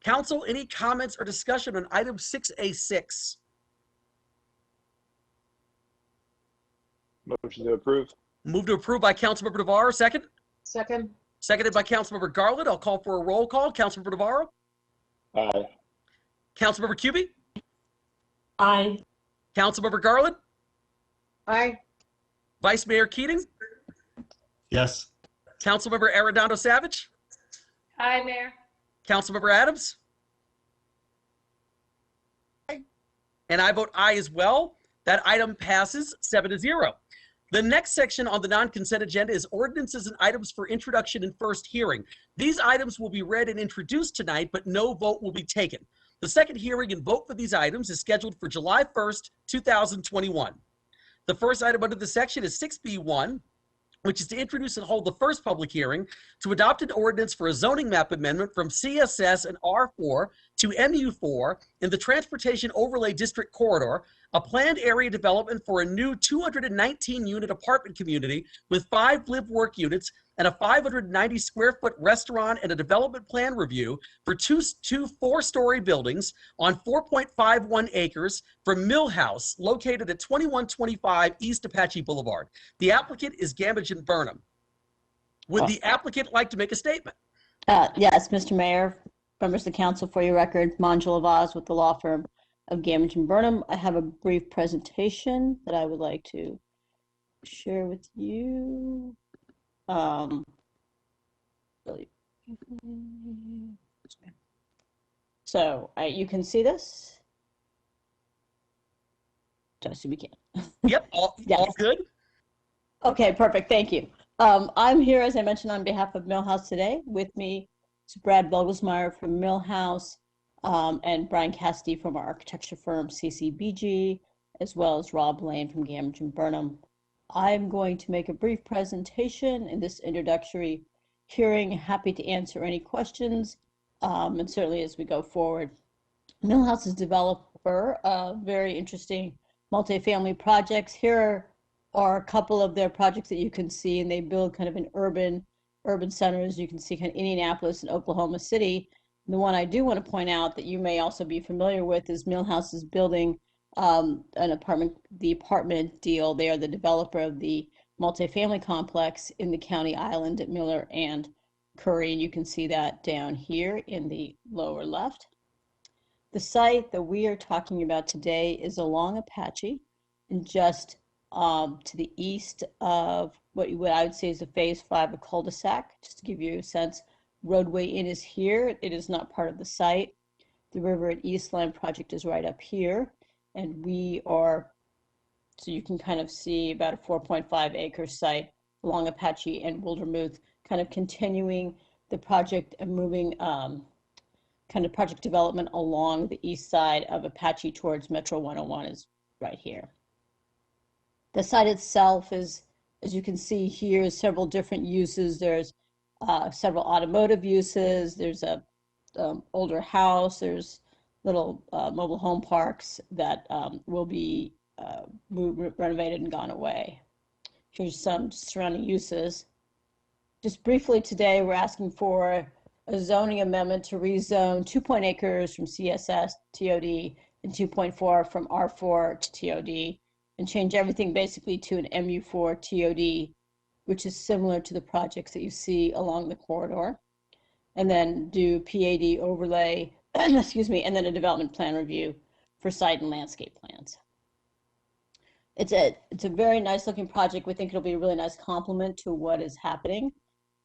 Council, any comments or discussion on item 6A6? Motion to approve. Move to approve by Councilmember Navarro, second. Second. Seconded by Councilmember Garland. I'll call for a roll call. Councilmember Navarro? Aye. Councilmember Cubie? Aye. Councilmember Garland? Aye. Vice Mayor Keating? Yes. Councilmember Arredondo Savage? Aye, Mayor. Councilmember Adams? and I vote aye as well. That item passes 7-0. The next section on the non-consent agenda is ordinances and items for introduction and first hearing. These items will be read and introduced tonight, but no vote will be taken. The second hearing and vote for these items is scheduled for July 1st, 2021. The first item under this section is 6B1, which is to introduce and hold the first public hearing to adopt an ordinance for a zoning map amendment from CSS and R4 to MU4 in the Transportation Overlay District Corridor, a planned area development for a new 219-unit apartment community with 5 live-work units and a 590-square-foot restaurant, and a development plan review for two 4-story buildings on 4.51 acres from Milhaus, located at 2125 East Apache Boulevard. The applicant is Gamage Burnham. Would the applicant like to make a statement? Yes, Mr. Mayor, members of the council, for your record, Manjula Vaz with the law firm of Gamage Burnham. I have a brief presentation that I would like to share with you. So you can see this? Just so we can. Yep, all good. Okay, perfect. Thank you. I'm here, as I mentioned, on behalf of Milhaus today. With me is Brad Vogelsmeyer from Milhaus and Brian Cassidy from our architecture firm CCBG, as well as Rob Lane from Gamage Burnham. I'm going to make a brief presentation in this introductory hearing. Happy to answer any questions, and certainly as we go forward. Milhaus is a developer of very interesting multifamily projects. Here are a couple of their projects that you can see, and they build kind of in urban centers. You can see kind of Indianapolis and Oklahoma City. And the one I do want to point out that you may also be familiar with is Milhaus is building the apartment deal. They are the developer of the multifamily complex in the County Island at Miller and Curry, and you can see that down here in the lower left. The site that we are talking about today is along Apache, and just to the east of what I would say is a phase 5 of cul-de-sac. Just to give you a sense, roadway in is here. It is not part of the site. The River at Eastland project is right up here. And we are, so you can kind of see about a 4.5 acre site along Apache and Wildermuth, kind of continuing the project and moving kind of project development along the east side of Apache towards Metro 101 is right here. The site itself is, as you can see here, several different uses. There's several automotive uses. There's a older house. There's little mobile home parks that will be renovated and gone away. Here's some surrounding uses. Just briefly today, we're asking for a zoning amendment to rezone 2 acres from CSS TOD and 2.4 from R4 to TOD, and change everything basically to an MU4 TOD, which is similar to the projects that you see along the corridor, and then do PAD overlay, excuse me, and then a development plan review for site and landscape plans. It's a very nice looking project. We think it'll be a really nice complement to what is happening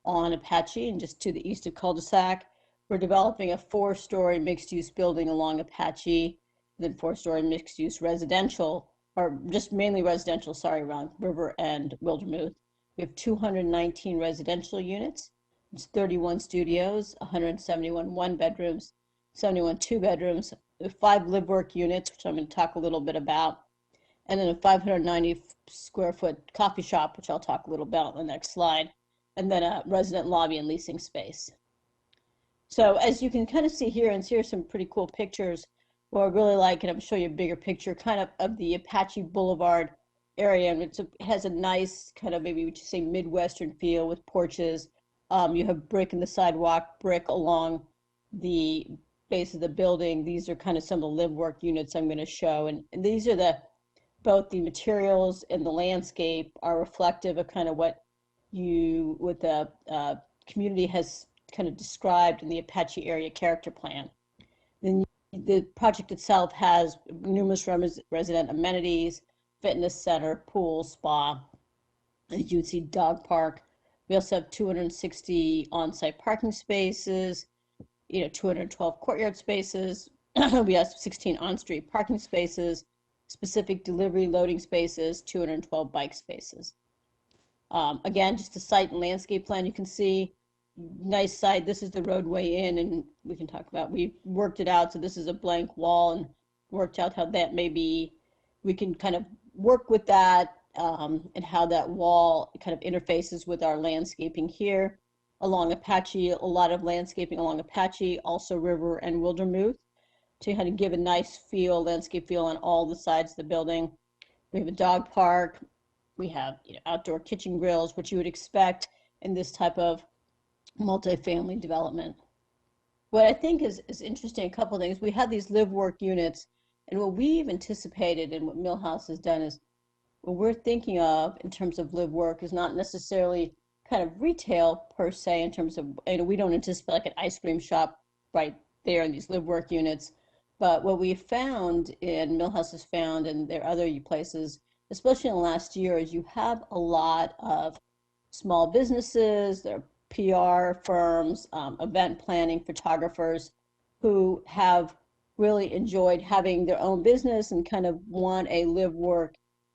on Apache and just to the east of cul-de-sac. We're developing a 4-story mixed-use building along Apache, then 4-story mixed-use residential, or just mainly residential, sorry, around River and Wildermuth. We have 219 residential units. It's 31 studios, 171 1-bedrooms, 71 2-bedrooms, 5 live-work units, which I'm going to talk a little bit about, and then a 590 square foot coffee shop, which I'll talk a little about on the next slide, and then a resident lobby and leasing space. So as you can kind of see here, and here are some pretty cool pictures. What I really like, and I'm show you a bigger picture kind of the Apache Boulevard area, and it has a nice kind of, maybe we should say, Midwestern feel with porches. You have brick in the sidewalk, brick along the base of the building. These are kind of some of the live work units I'm going to show, and these are both the materials and the landscape are reflective of kind of what the community has kind of described in the Apache area character plan. Then the project itself has numerous resident amenities, fitness center, pool, spa, as you would see, dog park. We also have 260 on-site parking spaces, 212 courtyard spaces, We have 16 on-street parking spaces, specific delivery loading spaces, 212 bike spaces. Again, just a site and landscape plan. You can see nice site. This is the roadway in, and we can talk about, we worked it out. So this is a blank wall and worked out how that may be, we can kind of work with that and how that wall kind of interfaces with our landscaping here along Apache, a lot of landscaping along Apache, also River and Wildermuth, to kind of give a nice feel, landscape feel on all the sides of the building. We have a dog park. We have outdoor kitchen grills, which you would expect in this type of multifamily development. What I think is interesting, a couple of things. We have these live work units, and what we've anticipated and what Milhaus has done is what we're thinking of in terms of live work is not necessarily kind of retail per se in terms of, we don't anticipate like an ice cream shop right there in these live work units. But what we found, and Milhaus has found, and there are other places, especially in the last year, is you have a lot of small businesses, there are PR firms, event planning photographers who have really enjoyed having their own business and kind of want a live work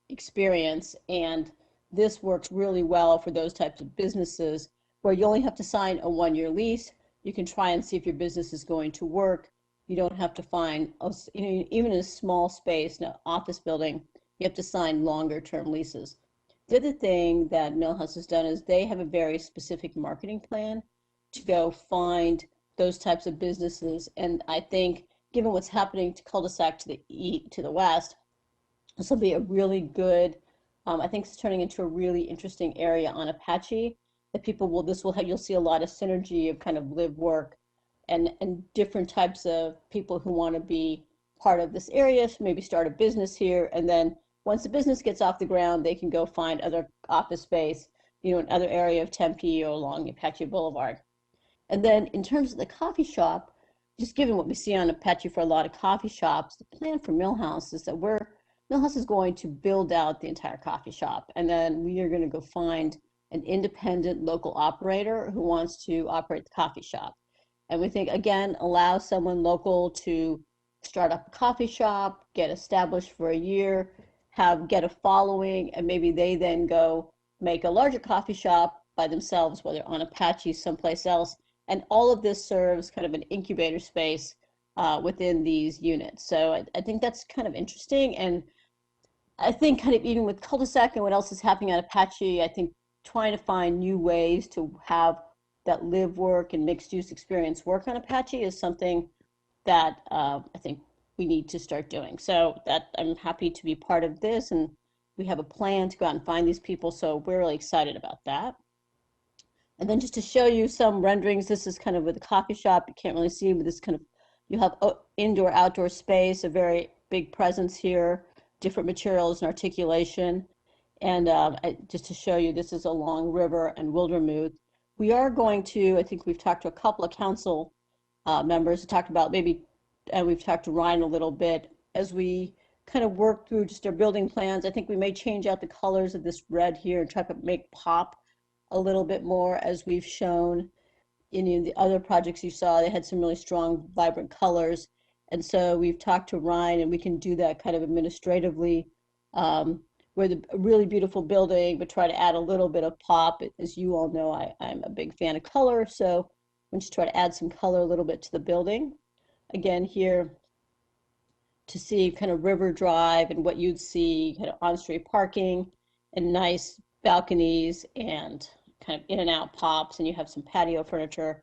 experience. And this works really well for those types of businesses where you only have to sign a 1-year lease. You can try and see if your business is going to work. You don't have to find, even in a small space, an office building, you have to sign longer term leases. The other thing that Milhaus has done is they have a very specific marketing plan to go find those types of businesses. And I think given what's happening to cul-de-sac to the west, this will be a really good, I think it's turning into a really interesting area on Apache that people will, you'll see a lot of synergy of kind of live work and different types of people who want to be part of this area, so maybe start a business here. And then once the business gets off the ground, they can go find other office space, in other area of Tempe or along Apache Boulevard. And then in terms of the coffee shop, just given what we see on Apache for a lot of coffee shops, the plan for Milhaus is that Milhaus is going to build out the entire coffee shop. And then we are going to go find an independent local operator who wants to operate the coffee shop. And we think, again, allow someone local to start up a coffee shop, get established for a year, get a following, and maybe they then go make a larger coffee shop by themselves, whether on Apache, someplace else. And all of this serves kind of an incubator space within these units. So I think that's kind of interesting. And I think kind of even with cul-de-sac and what else is happening at Apache, I think trying to find new ways to have that live work and mixed use experience work on Apache is something that I think we need to start doing. So that I'm happy to be part of this, and we have a plan to go out and find these people. So we're really excited about that. And then just to show you some renderings, this is kind of with the coffee shop. You can't really see, but this kind of, you have indoor, outdoor space, a very big presence here, different materials and articulation. And just to show you, this is along River and Wildermuth. We are going to, I think we've talked to a couple of council members, talked about maybe, and we've talked to Ryan a little bit, as we kind of work through just our building plans. I think we may change out the colors of this red here and try to make pop a little bit more, as we've shown in the other projects you saw. They had some really strong, vibrant colors. And so we've talked to Ryan, and we can do that kind of administratively. We're a really beautiful building, but try to add a little bit of pop. As you all know, I'm a big fan of color, so I'm just try to add some color a little bit to the building. Again, here to see kind of River Drive and what you'd see kind of on-street parking and nice balconies and kind of in and out pops, and you have some patio furniture.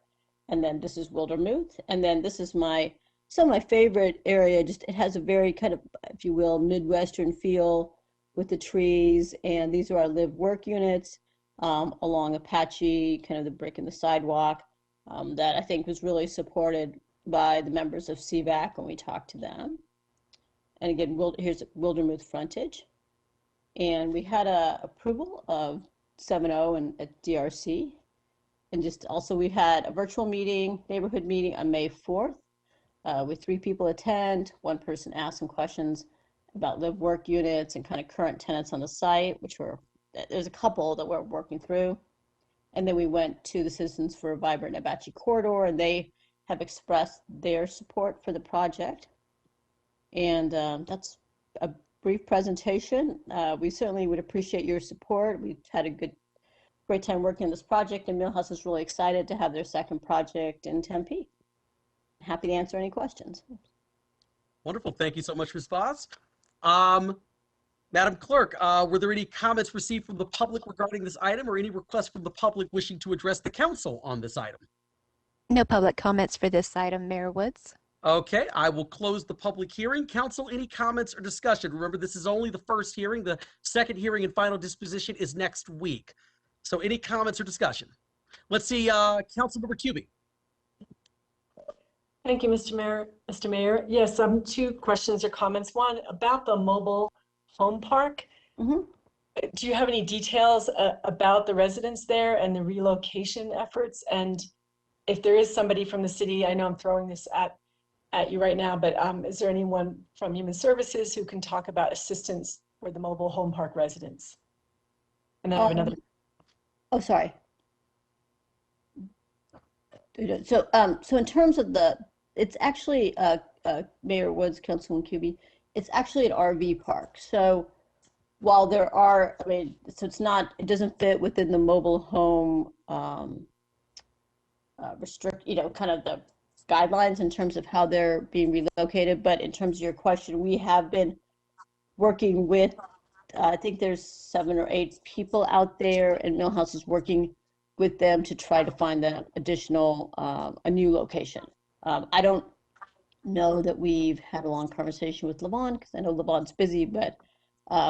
And then this is Wildermuth, and then this is some of my favorite area. Just it has a very kind of, if you will, Midwestern feel with the trees, and these are our live work units along Apache, kind of the brick in the sidewalk that I think was really supported by the members of CVAC when we talked to them. And again, here's Wildermuth frontage. And we had a approval of 7.0 and at DRC. And just also we had a virtual meeting, neighborhood meeting on May 4th with 3 people attend. One person asked some questions about live work units and kind of current tenants on the site, which there's a couple that we're working through. And then we went to the Citizens for a Vibrant Apache Corridor, and they have expressed their support for the project. And that's a brief presentation. We certainly would appreciate your support. We've had a great time working on this project, and Milhaus is really excited to have their second project in Tempe. Happy to answer any questions. Wonderful. Thank you so much, Ms. Voss. Madam Clerk, were there any comments received from the public regarding this item, or any requests from the public wishing to address the council on this item? No public comments for this item, Mayor Woods. Okay, I will close the public hearing. Council, any comments or discussion? Remember, this is only the first hearing. The second hearing and final disposition is next week. So any comments or discussion? Let's see, Councilmember Cubie. Thank you, Mr. Mayor. Yes, 2 questions or comments. One, about the mobile home park. Mm-hmm. Do you have any details about the residents there and the relocation efforts? And if there is somebody from the city, I know I'm throwing this at you right now, but is there anyone from Human Services who can talk about assistance for the mobile home park residents? And then I have another. Oh, sorry. So, in terms of it's actually, Mayor Woods, Councilman Cubie, it's actually an RV park. So while there are, so it doesn't fit within the mobile home kind of the guidelines in terms of how they're being relocated. But in terms of your question, we have been working with, I think there's 7 or 8 people out there, and Milhaus is working with them to try to find them additional, a new location. I don't know that we've had a long conversation with Levon, because I know Levon's busy, but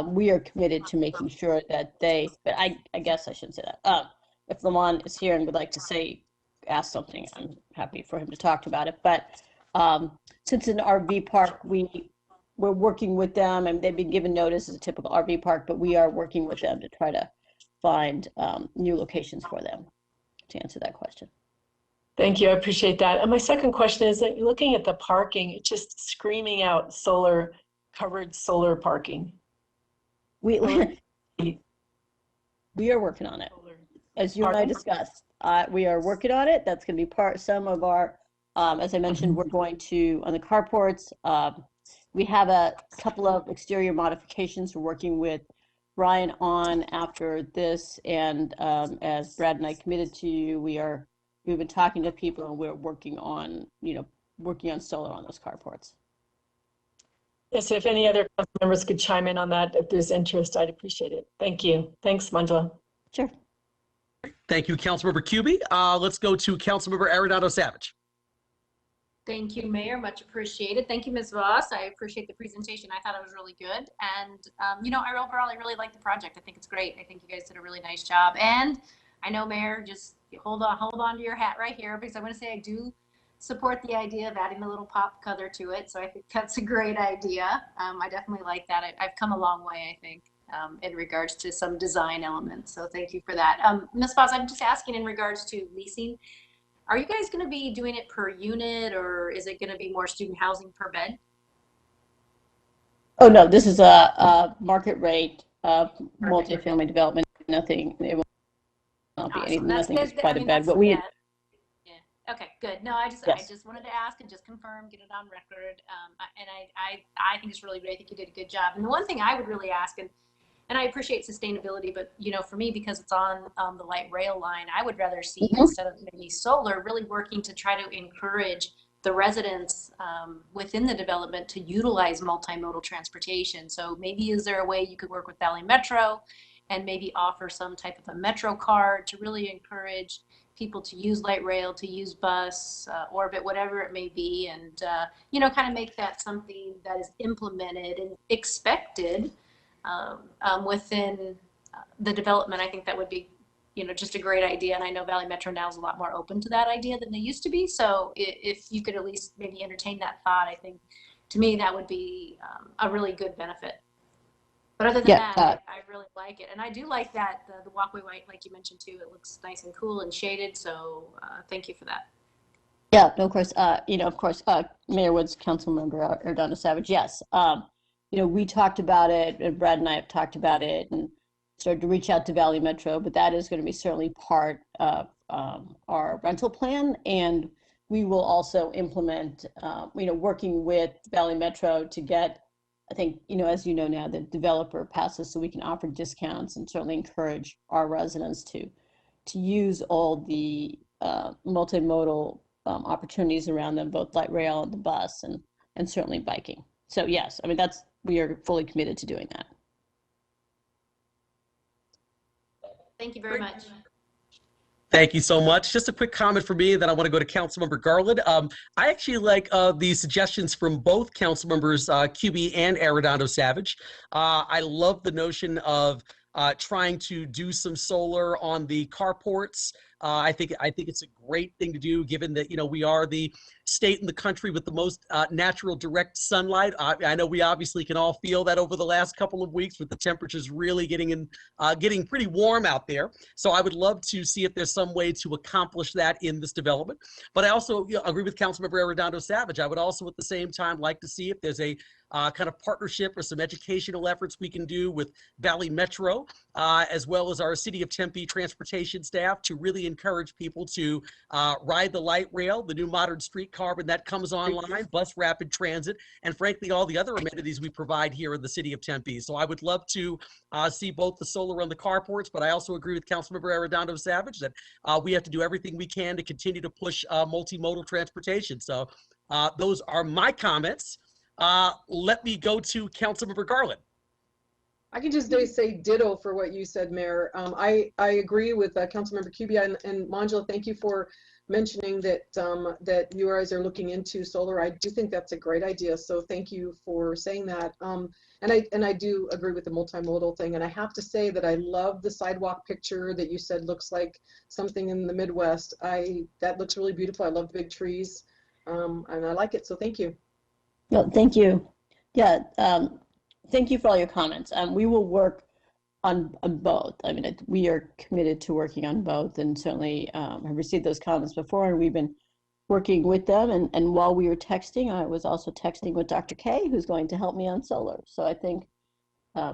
we are committed to making sure that but I guess I shouldn't say that. If Levon is here and would like to ask something, I'm happy for him to talk about it. But since it's an RV park, we're working with them, and they've been given notice as a typical RV park, but we are working with them to try to find new locations for them, to answer that question. Thank you, I appreciate that. And my second question is that looking at the parking, it's just screaming out covered solar parking. We are working on it. As you and I discussed, we are working on it. That's going to be some of our, as I mentioned, we're going to, on the carports, we have a couple of exterior modifications we're working with Brian on after this. And as Brad and I committed to, we've been talking to people, and we're working on solar on those carports. Yes, if any other council members could chime in on that, if there's interest, I'd appreciate it. Thank you. Thanks, Manjula. Sure. Thank you, Councilmember Cubie. Let's go to Councilmember Arredondo Savage. Thank you, Mayor. Much appreciated. Thank you, Ms. Voss. I appreciate the presentation. I thought it was really good. And, overall, I really like the project. I think it's great. I think you guys did a really nice job. And I know, Mayor, just hold on to your hat right here, because I want to say I do support the idea of adding a little pop color to it. So I think that's a great idea. I definitely like that. I've come a long way, I think, in regards to some design elements. So thank you for that. Ms. Voss, I'm just asking in regards to leasing. Are you guys going to be doing it per unit, or is it going to be more student housing per bed? Oh, no, this is a market rate multifamily development. Nothing, it will not be anything, nothing is by the bed. But we. Yeah. Okay, good. No, I just wanted to ask and just confirm, get it on record. And I think it's really good. I think you did a good job. And the one thing I would really ask, and I appreciate sustainability, but for me, because it's on the light rail line, I would rather see instead of maybe solar, really working to try to encourage the residents within the development to utilize multimodal transportation. So maybe is there a way you could work with Valley Metro and maybe offer some type of a Metro card to really encourage people to use light rail, to use bus, Orbit, whatever it may be, and kind of make that something that is implemented and expected within the development. I think that would be, just a great idea. And I know Valley Metro now is a lot more open to that idea than they used to be. So if you could at least maybe entertain that thought, I think to me that would be a really good benefit. But other than that, I really like it. And I do like that the walkway white, like you mentioned too, it looks nice and cool and shaded. So thank you for that. Yeah, no, of course, Mayor Woods, Councilmember Arredondo Savage, yes. We talked about it, and Brad and I have talked about it and started to reach out to Valley Metro, but that is going to be certainly part of our rental plan. And we will also implement, working with Valley Metro to get, I think, as you know now, the developer passes so we can offer discounts and certainly encourage our residents to use all the multimodal opportunities around them, both light rail and the bus and certainly biking. So yes, I mean, we are fully committed to doing that. Thank you very much. Thank you so much. Just a quick comment for me, then I want to go to Councilmember Garland. I actually like the suggestions from both Councilmembers QB and Arredondo Savage. I love the notion of trying to do some solar on the carports. I think it's a great thing to do, given that we are the state in the country with the most natural direct sunlight. I know we obviously can all feel that over the last couple of weeks with the temperatures really getting pretty warm out there. So I would love to see if there's some way to accomplish that in this development. But I also agree with Councilmember Arredondo Savage. I would also at the same time like to see if there's a kind of partnership or some educational efforts we can do with Valley Metro, as well as our City of Tempe transportation staff to really encourage people to ride the light rail, the new modern streetcar when that comes online, bus rapid transit, and frankly, all the other amenities we provide here in the City of Tempe. So I would love to see both the solar on the carports, but I also agree with Councilmember Arredondo Savage that we have to do everything we can to continue to push multimodal transportation. So those are my comments. Let me go to Councilmember Garland. I can just say ditto for what you said, Mayor. I agree with Councilmember Kubia and Manjula. Thank you for mentioning that that you guys are looking into solar. I do think that's a great idea. So thank you for saying that. And I do agree with the multimodal thing. And I have to say that I love the sidewalk picture that you said looks like something in the Midwest. That looks really beautiful. I love the big trees, and I like it. So thank you. No, thank you. Yeah, thank you for all your comments. We will work on both. I mean, we are committed to working on both, and certainly have received those comments before, and we've been working with them. And while we were texting, I was also texting with Dr. K, who's going to help me on solar. So I think,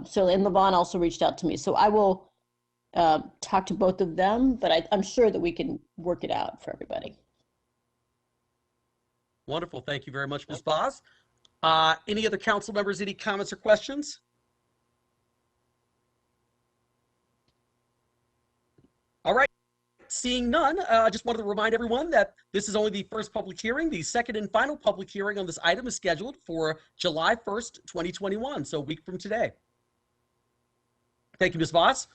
so, and Levon also reached out to me. So I will talk to both of them, but I'm sure that we can work it out for everybody. Wonderful. Thank you very much, Ms. Boz. Any other council members, any comments or questions? All right, seeing none, I just wanted to remind everyone that this is only the first public hearing. The second and final public hearing on this item is scheduled for July 1st, 2021, so a week from today. Thank you, Ms. Voss.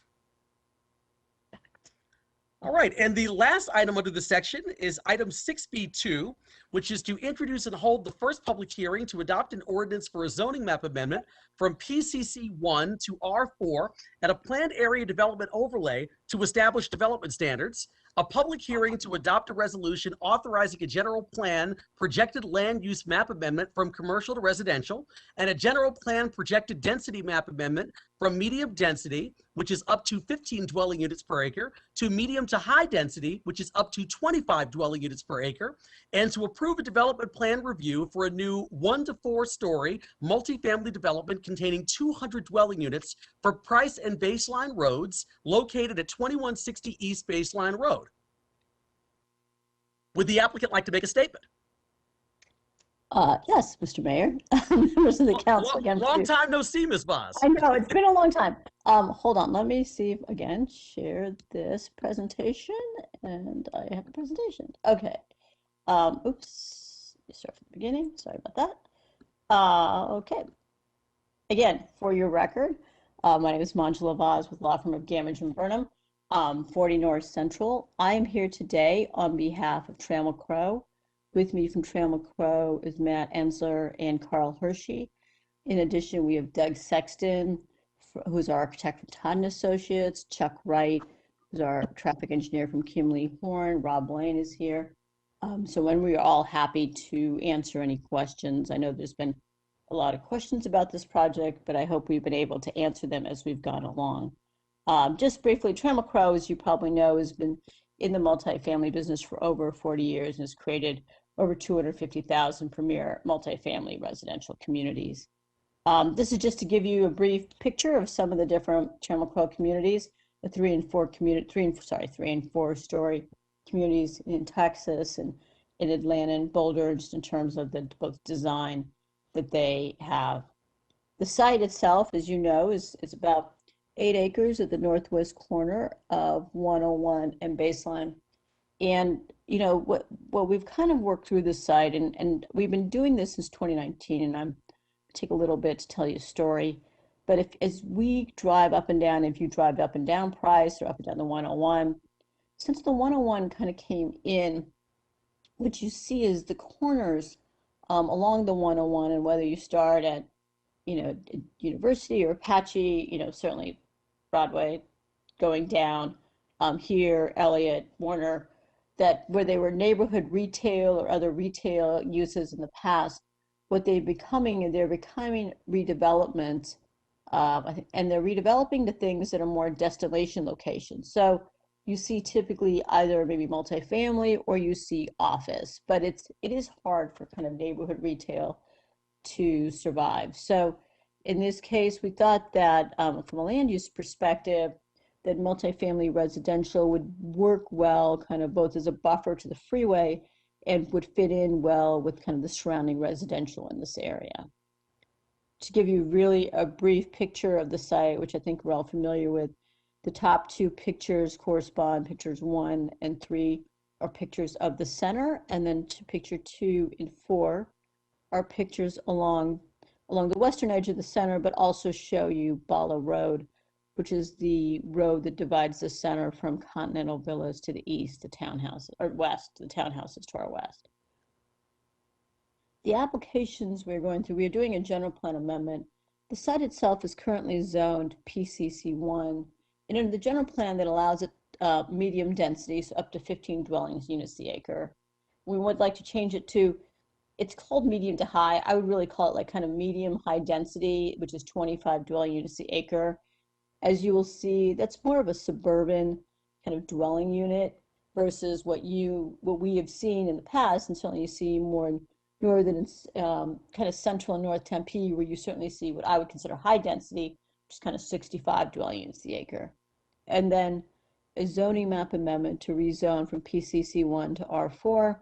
All right, and the last item under this section is item 6B2, which is to introduce and hold the first public hearing to adopt an ordinance for a zoning map amendment from PCC 1 to R4 and a planned area development overlay to establish development standards, a public hearing to adopt a resolution authorizing a general plan projected land use map amendment from commercial to residential, and a general plan projected density map amendment from medium density, which is up to 15 dwelling units per acre, to medium to high density, which is up to 25 dwelling units per acre, and to approve a development plan review for a new 1 to 4 story multifamily development containing 200 dwelling units for Price and Baseline Roads located at 2160 East Baseline Road. Would the applicant like to make a statement? Yes, Mr. Mayor, members of the council. Again, long time no see, Ms. Voss. I know, it's been a long time. Hold on, let me see if, again, share this presentation, and I have a presentation. Okay. Oops, let me start from the beginning. Sorry about that. Okay. Again, for your record, my name is Manjula Vaz with law firm of Gamage and Burnham, 40 North Central. I am here today on behalf of Trammell Crow. With me from Trammell Crow is Matt Ensler and Carl Hershey. In addition, we have Doug Sexton, who's our architect from Todd & Associates, Chuck Wright, who's our traffic engineer from Kimley Horn, Rob Lane is here. So when we are all happy to answer any questions. I know there's been a lot of questions about this project, but I hope we've been able to answer them as we've gone along. Just briefly, Trammell Crow, as you probably know, has been in the multifamily business for over 40 years and has created over 250,000 premier multifamily residential communities. This is just to give you a brief picture of some of the different Trammell Crow communities, the 3 and 4 story communities in Texas and in Atlanta and Boulder, just in terms of the both design that they have. The site itself, as you know, is about 8 acres at the northwest corner of 101 and Baseline. And you know what we've kind of worked through this site, and we've been doing this since 2019, and I'm take a little bit to tell you a story. But as we drive up and down, if you drive up and down Price or up and down the 101, since the 101 kind of came in, what you see is the corners along the 101, and whether you start at, you know, University or Apache, you know, certainly Broadway going down here, Elliott, Warner, that where they were neighborhood retail or other retail uses in the past, what they're becoming redevelopment, and they're redeveloping the things that are more destination locations. So you see typically either maybe multifamily or you see office, but it is hard for kind of neighborhood retail to survive. So in this case, we thought that from a land use perspective, that multifamily residential would work well, kind of both as a buffer to the freeway and would fit in well with kind of the surrounding residential in this area. To give you really a brief picture of the site, which I think we're all familiar with, the top 2 pictures correspond. Pictures 1 and 3 are pictures of the center, and then picture 2 and 4 are pictures along the western edge of the center, but also show you Bala Road, which is the road that divides the center from Continental Villas to the east, the townhouses, or west, the townhouses to our west. The applications we're going through, we're doing a general plan amendment. The site itself is currently zoned PCC1, and in the general plan that allows it medium density, so up to 15 dwellings units the acre. We would like to change it to, it's called medium to high. I would really call it like kind of medium high density, which is 25 dwelling units the acre. As you will see, that's more of a suburban kind of dwelling unit versus what we have seen in the past, and certainly you see more in northern kind of central and north Tempe, where you certainly see what I would consider high density, which is kind of 65 dwelling units the acre. And then a zoning map amendment to rezone from PCC1 to R4,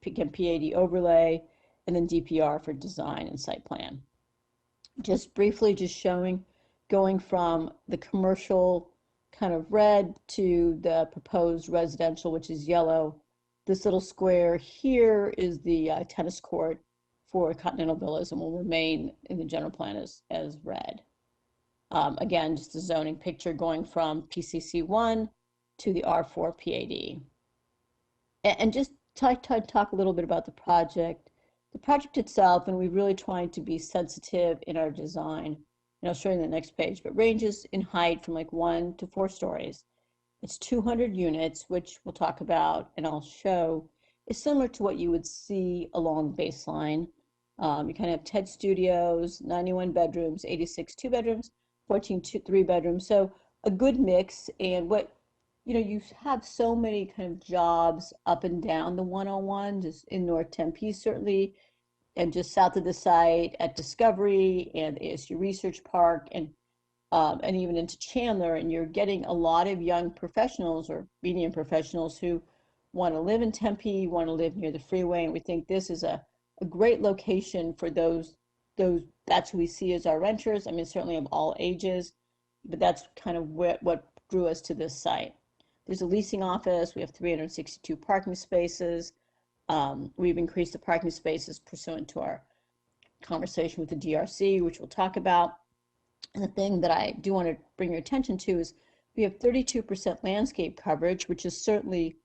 again PAD overlay, and then DPR for design and site plan. Just briefly, just showing going from the commercial kind of red to the proposed residential, which is yellow. This little square here is the tennis court for Continental Villas and will remain in the general plan as red. Again, just a zoning picture going from PCC1 to the R4 PAD. And just talk a little bit about the project. The project itself, and we're really trying to be sensitive in our design, and I'll show you the next page, but ranges in height from like 1 to 4 stories. It's 200 units, which we'll talk about and I'll show is similar to what you would see along Baseline. You kind of have 10 studios, 91 bedrooms, 86 2 bedrooms, 14 3 bedrooms. So a good mix. And what, you know, you have so many kind of jobs up and down the 101, just in North Tempe, certainly, and just south of the site at Discovery and ASU Research Park, and even into Chandler, and you're getting a lot of young professionals or medium professionals who want to live in Tempe, want to live near the freeway, and we think this is a great location for those, that's who we see as our renters. I mean, certainly of all ages, but that's kind of what drew us to this site. There's a leasing office. We have 362 parking spaces. We've increased the parking spaces pursuant to our conversation with the DRC, which we'll talk about. And the thing that I do want to bring your attention to is we have 32% landscape coverage, which is certainly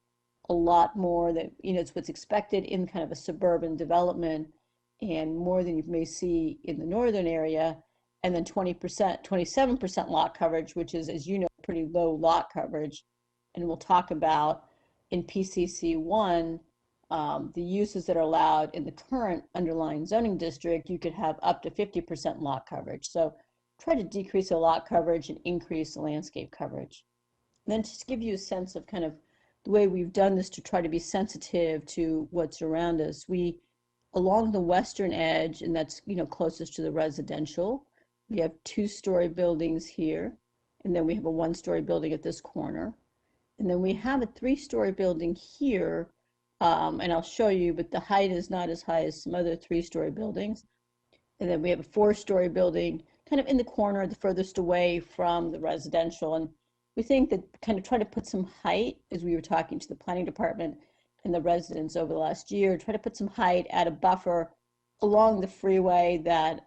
a lot more than, you know, it's what's expected in kind of a suburban development, and more than you may see in the northern area. And then 27% lot coverage, which is, as you know, pretty low lot coverage. And we'll talk about in PCC1, the uses that are allowed in the current underlying zoning district, you could have up to 50% lot coverage. So try to decrease the lot coverage and increase the landscape coverage. And then just give you a sense of kind of the way we've done this to try to be sensitive to what's around us. We, along the western edge, and that's, you know, closest to the residential, we have 2-story buildings here, and then we have a 1-story building at this corner. And then we have a 3-story building here And I'll show you, but the height is not as high as some other 3-story buildings. And then we have a 4-story building kind of in the corner, the furthest away from the residential. And we think that kind of try to put some height, as we were talking to the planning department and the residents over the last year, try to put some height at a buffer along the freeway that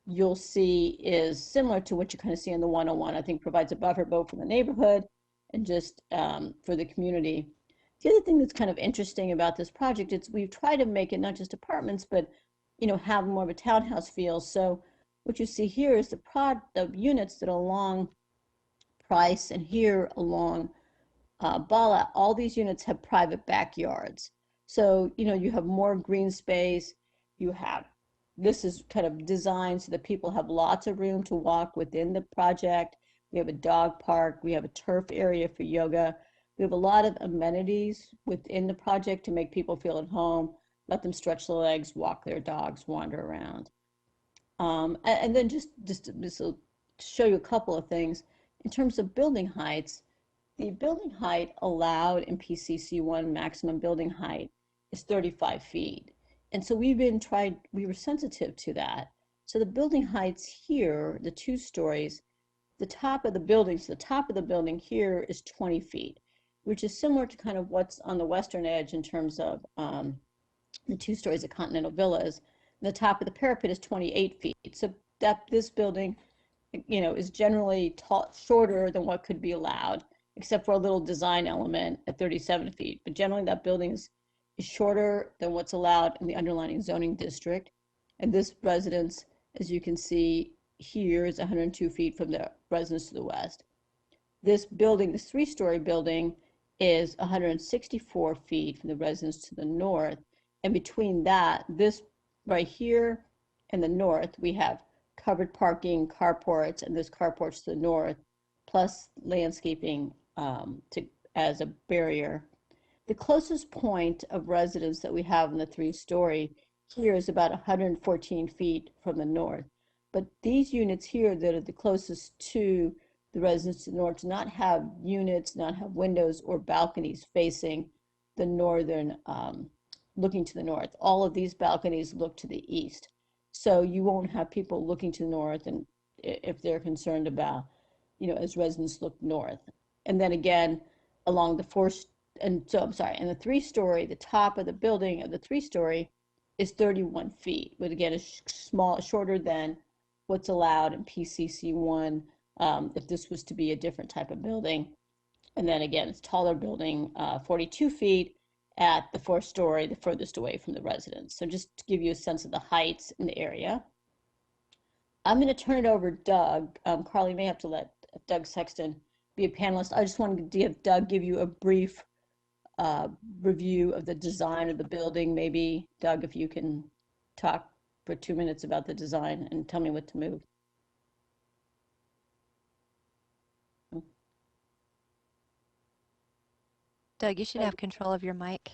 you'll see is similar to what you kind of see on the 101. I think provides a buffer both for the neighborhood and just for the community. The other thing that's kind of interesting about this project is we've tried to make it not just apartments, but have more of a townhouse feel. So what you see here is the units that are along Price and here along Bala, all these units have private backyards. So, you have more green space. This is kind of designed so that people have lots of room to walk within the project. We have a dog park. We have a turf area for yoga. We have a lot of amenities within the project to make people feel at home, let them stretch their legs, walk their dogs, wander around. And then just to show you a couple of things. In terms of building heights, the building height allowed in PCC1 maximum building height is 35 feet. And so we were sensitive to that. So the building heights here, the 2 stories, the top of the building here is 20 feet, which is similar to kind of what's on the western edge in terms of the 2 stories of Continental Villas. The top of the parapet is 28 feet. So this building, is generally shorter than what could be allowed, except for a little design element at 37 feet. But generally that building is shorter than what's allowed in the underlying zoning district. And this residence, as you can see here, is 102 feet from the residence to the west. This building, this 3-story building, is 164 feet from the residence to the north. And between that, this right here and the north, we have covered parking, carports, and this carports to the north, plus landscaping as a barrier. The closest point of residence that we have in the 3-story here is about 114 feet from the north. But these units here that are the closest to the residence to the north do not have units, not have windows or balconies facing the northern, looking to the north. All of these balconies look to the east. So you won't have people looking to the north, and if they're concerned about, as residents look north. And then again, along the and the 3-story, the top of the building of the 3-story is 31 feet, but again, is shorter than what's allowed in PCC1 if this was to be a different type of building. And then again, it's taller building, 42 feet at the 4th-story, the furthest away from the residence. So just to give you a sense of the heights in the area. I'm going to turn it over to Doug. Carly may have to let Doug Sexton be a panelist. I just wanted to have Doug give you a brief review of the design of the building. Maybe, Doug, if you can talk for 2 minutes about the design and tell me what to move. Doug, you should have control of your mic.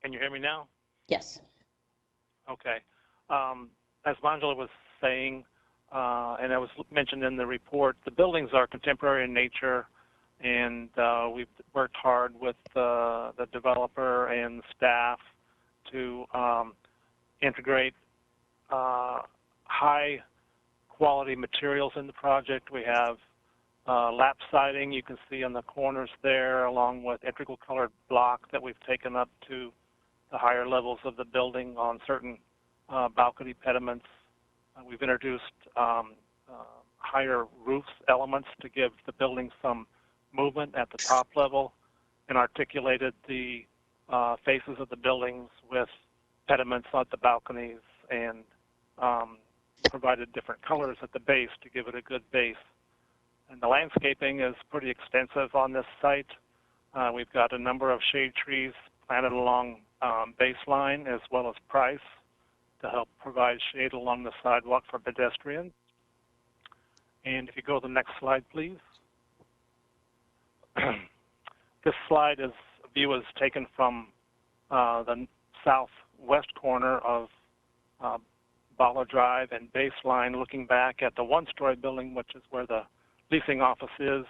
Can you hear me now? Yes. Okay. As Manjula was saying, and it was mentioned in the report, the buildings are contemporary in nature, and we've worked hard with the developer and the staff to integrate high quality materials in the project. We have lap siding you can see on the corners there, along with integral colored block that we've taken up to the higher levels of the building on certain balcony pediments. We've introduced higher roof elements to give the building some movement at the top level, and articulated the faces of the buildings with pediments at the balconies, and provided different colors at the base to give it a good base. And the landscaping is pretty extensive on this site. We've got a number of shade trees planted along baseline as well as Price to help provide shade along the sidewalk for pedestrians. And if you go to the next slide, please. This slide view is taken from the southwest corner of Bala Drive and Baseline, looking back at the 1-story building, which is where the leasing office is.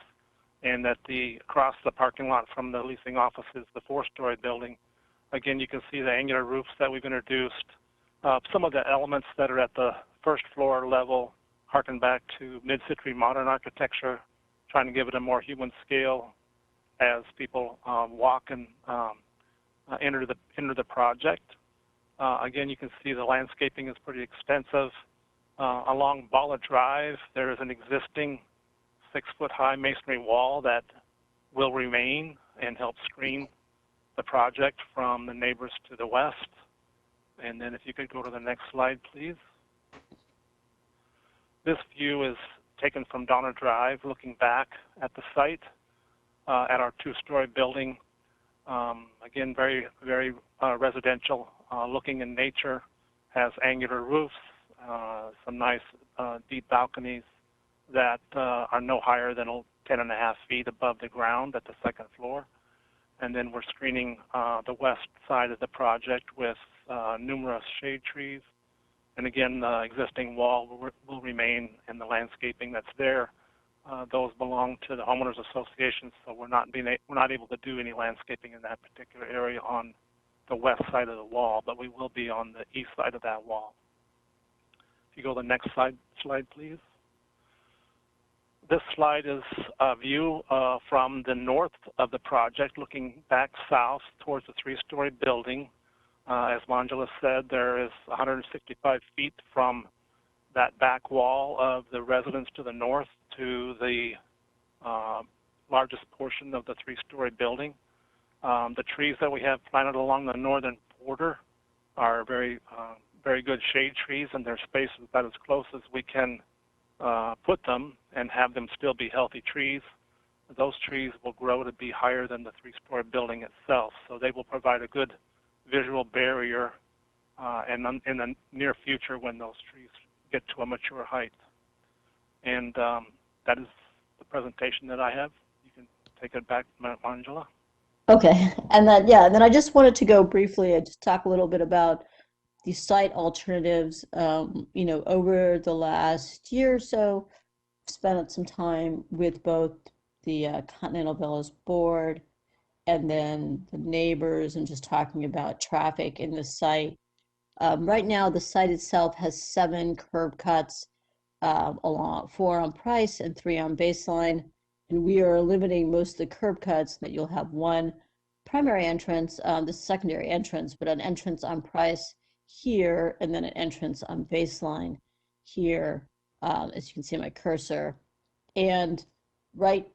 and that across the parking lot from the leasing offices, the 4-story building, again, you can see the angular roofs that we've introduced. Some of the elements that are at the first floor level harken back to mid-century modern architecture, trying to give it a more human scale as people walk and enter the project. Again, you can see the landscaping is pretty extensive. Along Bala Drive, there is an existing 6-foot-high masonry wall that will remain and help screen the project from the neighbors to the west. And then if you could go to the next slide, please. This view is taken from Donner Drive, looking back at the site, at our 2-story building. Again, very, very residential looking in nature, has angular roofs, some nice deep balconies that are no higher than 10.5 feet above the ground at the 2nd floor. And then we're screening the west side of the project with numerous shade trees. And again, the existing wall will remain, and the landscaping that's there, those belong to the homeowners association, so we're not able to do any landscaping in that particular area on the west side of the wall, but we will be on the east side of that wall. If you go to the next slide, please. This slide is a view from the north of the project, looking back south towards the 3-story building. As Manjula said, there is 165 feet from that back wall of the residence to the north to the largest portion of the 3-story building. The trees that we have planted along the northern border are very good shade trees, and they're spaced about as close as we can put them and have them still be healthy trees. Those trees will grow to be higher than the 3-story building itself, so they will provide a good visual barrier and in the near future when those trees get to a mature height. And that is the presentation that I have. You can take it back, Manjula. Okay, and then I just wanted to go briefly and just talk a little bit about the site alternatives. Over the last year or so, I've spent some time with both the Continental Villas board and then the neighbors, and just talking about traffic in the site. Right now, the site itself has 7 curb cuts, 4 on Price and 3 on Baseline. And we are limiting most of the curb cuts that you'll have 1 primary entrance, the secondary entrance, but an entrance on Price here, and then an entrance on Baseline here, as you can see my cursor. And what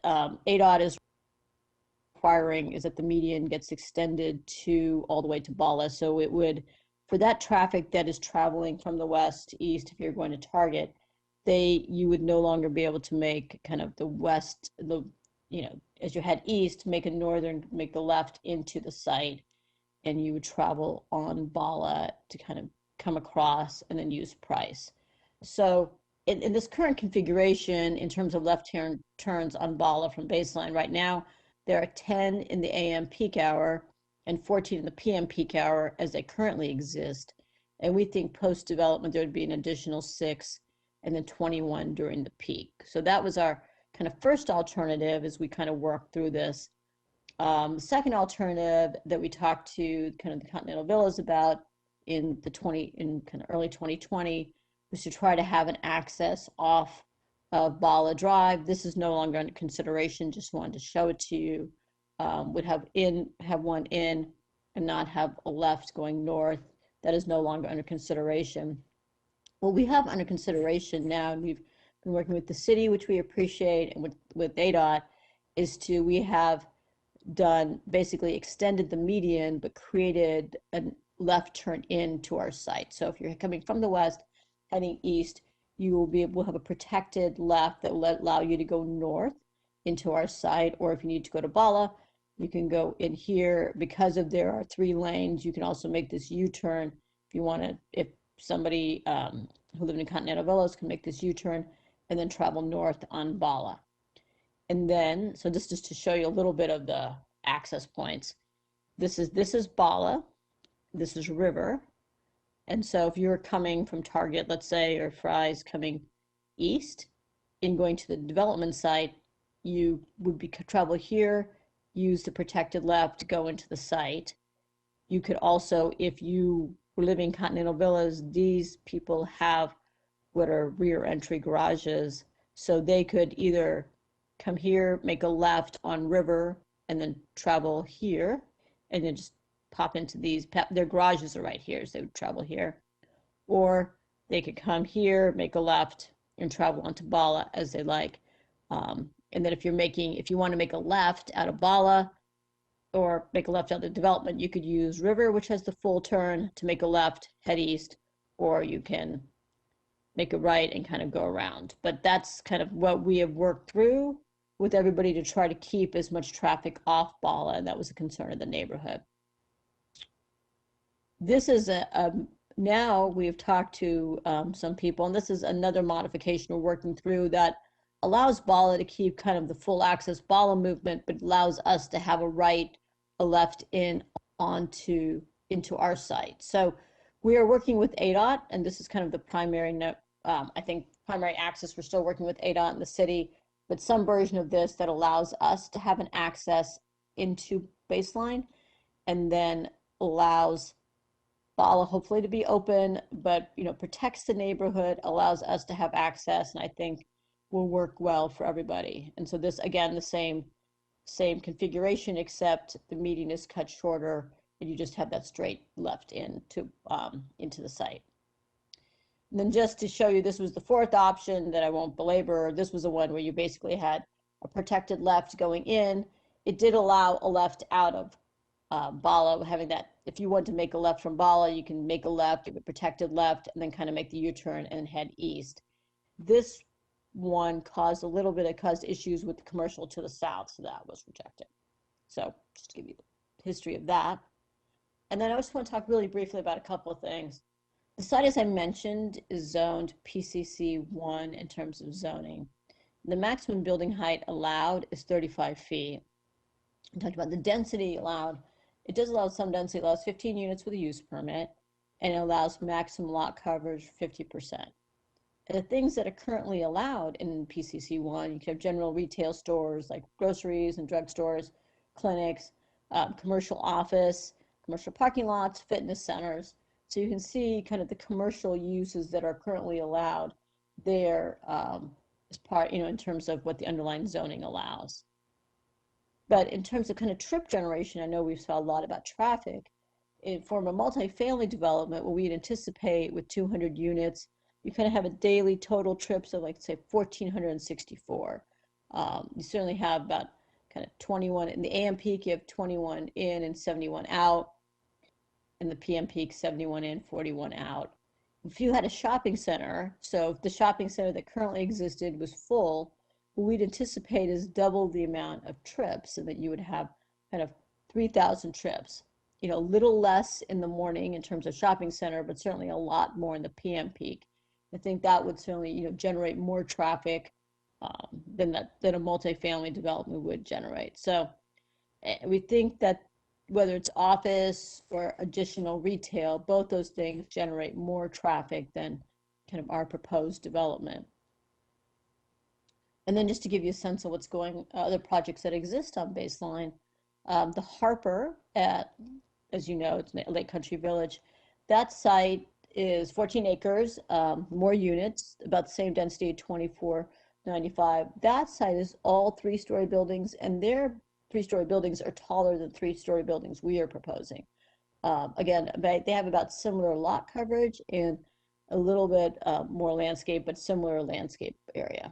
ADOT is requiring is that the median gets extended all the way to Bala. So it would, for that traffic that is traveling from the west to east, if you're going to Target, you would no longer be able to make kind of the west, as you head east, make the left into the site, and you would travel on Bala to kind of come across and then use Price. So in this current configuration, in terms of left turns on Bala from Baseline, right now, there are 10 in the AM peak hour and 14 in the PM peak hour as they currently exist. And we think post-development, there would be an additional 6 and then 21 during the peak. So that was our kind of first alternative as we kind of work through this. Second alternative that we talked to kind of the Continental Villas about in kind of early 2020 was to try to have an access off of Bala Drive. This is no longer under consideration, just wanted to show it to you. Would have one in and not have a left going north. That is no longer under consideration. What we have under consideration now, and we've been working with the city, which we appreciate, and with ADOT, we have basically extended the median, but created a left turn into our site. So if you're coming from the west, heading east, we'll have a protected left that will allow you to go north into our site, or if you need to go to Bala, you can go in here. Because there are 3 lanes, you can also make this U-turn if you want to. If somebody who lived in Continental Villas can make this U-turn and then travel north on Bala. And then, so just to show you a little bit of the access points, this is Bala, this is River. And so if you're coming from Target, let's say, or Fry's coming east in going to the development site, you would travel here, use the protected left to go into the site. You could also, if you were living in Continental Villas, these people have what are rear entry garages. So they could either come here, make a left on River, and then travel here, and then just pop into these. Their garages are right here, so they would travel here. Or they could come here, make a left, and travel onto Bala as they like. And then if you want to make a left out of Bala or make a left out of the development, you could use River, which has the full turn, to make a left, head east, or you can make a right and kind of go around. But that's kind of what we have worked through with everybody to try to keep as much traffic off Bala, and that was a concern of the neighborhood. This is now we've talked to some people, and this is another modification we're working through that allows Bala to keep kind of the full access Bala movement, but allows us to have a right, a left into our site. So we are working with ADOT, and this is kind of the primary, I think, primary access. We're still working with ADOT in the city, but some version of this that allows us to have an access into baseline, and then allows Bala hopefully to be open, but protects the neighborhood, allows us to have access, and I think will work well for everybody. And so this, again, the same configuration, except the median is cut shorter, and you just have that straight left into the site. And then just to show you, this was the fourth option that I won't belabor. This was the one where you basically had a protected left going in. It did allow a left out of Bala, having that, if you want to make a left from Bala, you can make a left, give a protected left, and then kind of make the U-turn and head east. This one caused issues with the commercial to the south, so that was rejected. So just to give you the history of that. And then I just want to talk really briefly about a couple of things. The site, as I mentioned, is zoned PCC 1 in terms of zoning. The maximum building height allowed is 35 feet. I talked about the density allowed. It does allow some density. It allows 15 units with a use permit, and it allows maximum lot coverage 50%. And the things that are currently allowed in PCC 1, you can have general retail stores like groceries and drugstores, clinics, commercial office, commercial parking lots, fitness centers. So you can see kind of the commercial uses that are currently allowed there as part, in terms of what the underlying zoning allows. But in terms of kind of trip generation, I know we've saw a lot about traffic. For a multifamily development, what we'd anticipate with 200 units, you kind of have a daily total trips of, like, say, 1,464. You certainly have about kind of 21. In the AM peak, you have 21 in and 71 out. In the PM peak, 71 in, 41 out. If you had a shopping center, so if the shopping center that currently existed was full, what we'd anticipate is double the amount of trips, and that you would have kind of 3,000 trips. A little less in the morning in terms of shopping center, but certainly a lot more in the PM peak. I think that would certainly, generate more traffic than a multifamily development would generate. So we think that whether it's office or additional retail, both those things generate more traffic than kind of our proposed development. And then just to give you a sense of what's other projects that exist on Baseline, the Harper as you know, it's Lake Country Village. That site is 14 acres, more units, about the same density of 2495. That site is all 3-story buildings, and their 3-story buildings are taller than 3-story buildings we are proposing. Again, they have about similar lot coverage and a little bit more landscape, but similar landscape area.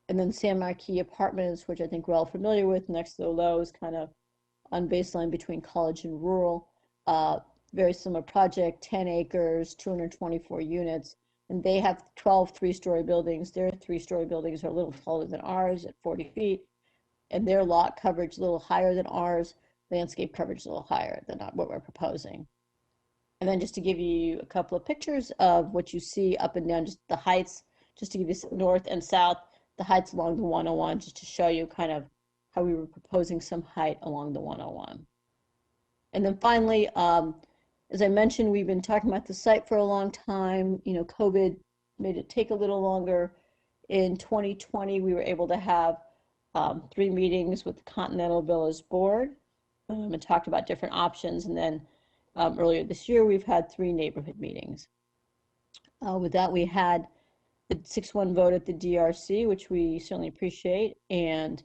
And then San Marquis Apartments, which I think we're all familiar with, next to the Lowe's, kind of on Baseline between college and rural. Very similar project, 10 acres, 224 units, and they have 12 3-story buildings. Their 3-story buildings are a little taller than ours at 40 feet, and their lot coverage a little higher than ours, landscape coverage a little higher than what we're proposing. And then just to give you a couple of pictures of what you see up and down, just the heights, just to give you north and south, the heights along the 101, just to show you kind of how we were proposing some height along the 101. And then finally, as I mentioned, we've been talking about the site for a long time. COVID made it take a little longer. In 2020, we were able to have 3 meetings with the Continental Villas Board and talked about different options. And then earlier this year, we've had 3 neighborhood meetings. With that, we had the 6-1 vote at the DRC, which we certainly appreciate, and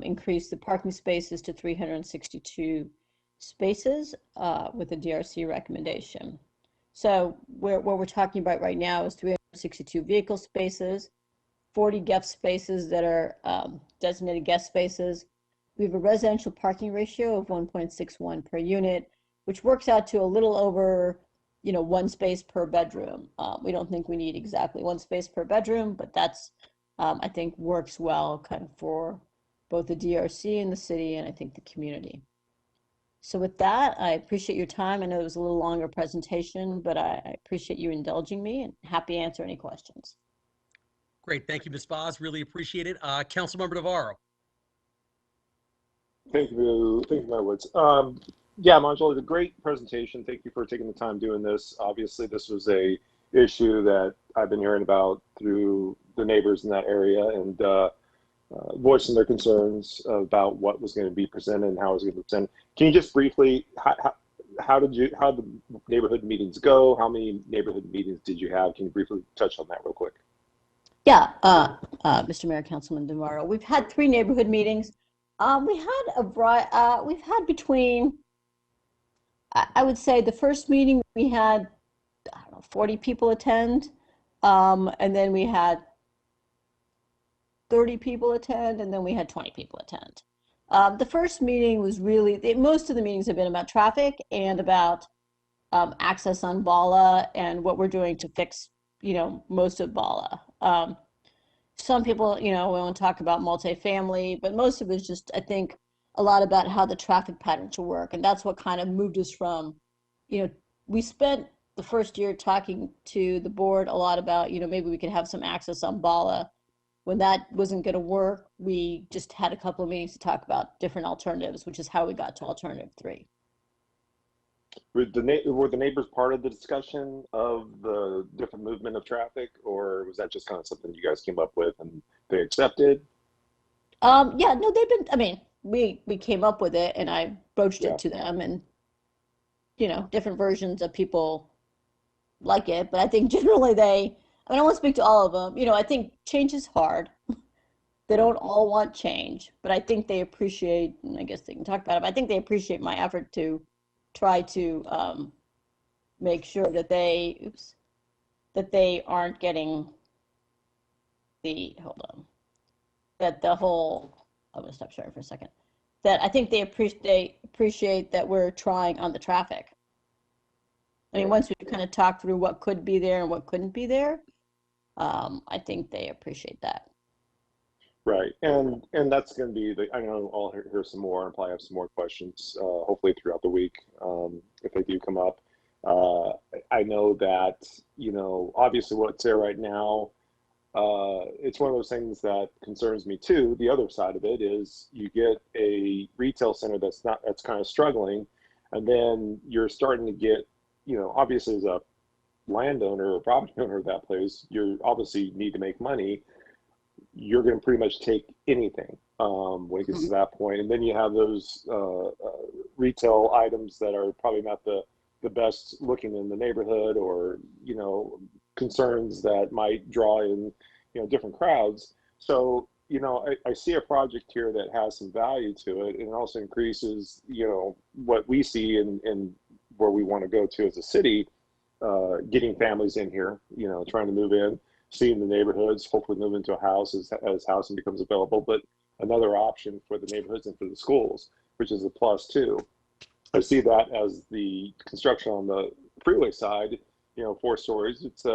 increased the parking spaces to 362 spaces with the DRC recommendation. So what we're talking about right now is 362 vehicle spaces, 40 guest spaces that are designated guest spaces. We have a residential parking ratio of 1.61 per unit, which works out to a little over, 1 space per bedroom. We don't think we need exactly 1 space per bedroom, but that's, I think, works well kind of for both the DRC and the city, and I think the community. So with that, I appreciate your time. I know it was a little longer presentation, but I appreciate you indulging me and happy to answer any questions. Great. Thank you, Ms. Boz. Really appreciate it. Councilmember Navarro. Thank you, Mayor Woods. Yeah, Manjula, it's a great presentation. Thank you for taking the time doing this. Obviously, this was a issue that I've been hearing about through the neighbors in that area and voicing their concerns about what was going to be presented and how it was going to be presented. Can you just briefly, how did the neighborhood meetings go? How many neighborhood meetings did you have? Can you briefly touch on that real quick? Yeah, Mr. Mayor, Councilman Navarro, we've had 3 neighborhood meetings. We've had between, I would say the first meeting we had, 40 people attend, and then we had 30 people attend, and then we had 20 people attend. The first meeting was really, most of the meetings have been about traffic and about access on Bala and what we're doing to fix, most of Bala. Some people, we want to talk about multifamily, but most of it is just, I think, a lot about how the traffic patterns will work. And that's what kind of moved us from, we spent the first year talking to the board a lot about, maybe we could have some access on Bala. When that wasn't going to work, we just had a couple of meetings to talk about different alternatives, which is how we got to alternative 3. Were the neighbors part of the discussion of the different movement of traffic, or was that just kind of something you guys came up with and they accepted? Yeah, no, we came up with it and I broached it to them, and different versions of people like it, but I think generally I don't want to speak to all of them. I think change is hard. They don't all want change, but I think they appreciate, and I guess they can talk about it, but I think they appreciate my effort to try to make sure that they aren't getting I'm going to stop sharing for a second. That I think they appreciate that we're trying on the traffic. I mean, once we kind of talk through what could be there and what couldn't be there, I think they appreciate that. Right, and that's going to be I know I'll hear some more and probably have some more questions, hopefully throughout the week, if they do come up. I know that, obviously what's there right now, it's one of those things that concerns me too. The other side of it is you get a retail center that's kind of struggling, and then you're starting to get, obviously as a landowner or property owner of that place, you obviously need to make money. You're going to pretty much take anything when it gets to that point. And then you have those retail items that are probably not the best looking in the neighborhood, or, concerns that might draw in, different crowds. So, I see a project here that has some value to it, and it also increases, what we see and where we want to go to as a city, getting families in here, trying to move in, seeing the neighborhoods, hopefully move into a house as housing becomes available, but another option for the neighborhoods and for the schools, which is a plus too. I see that as the construction on the freeway side, 4 stories, it's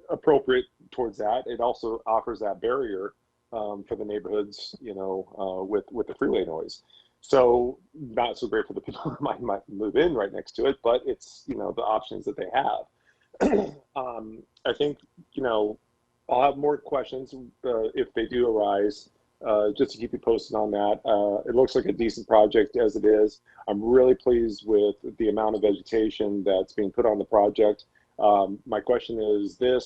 appropriate towards that. It also offers that barrier for the neighborhoods, with the freeway noise. So not so great for the people who might move in right next to it, but it's, the options that they have. I think, I'll have more questions if they do arise, just to keep you posted on that. It looks like a decent project as it is. I'm really pleased with the amount of vegetation that's being put on the project. My question is there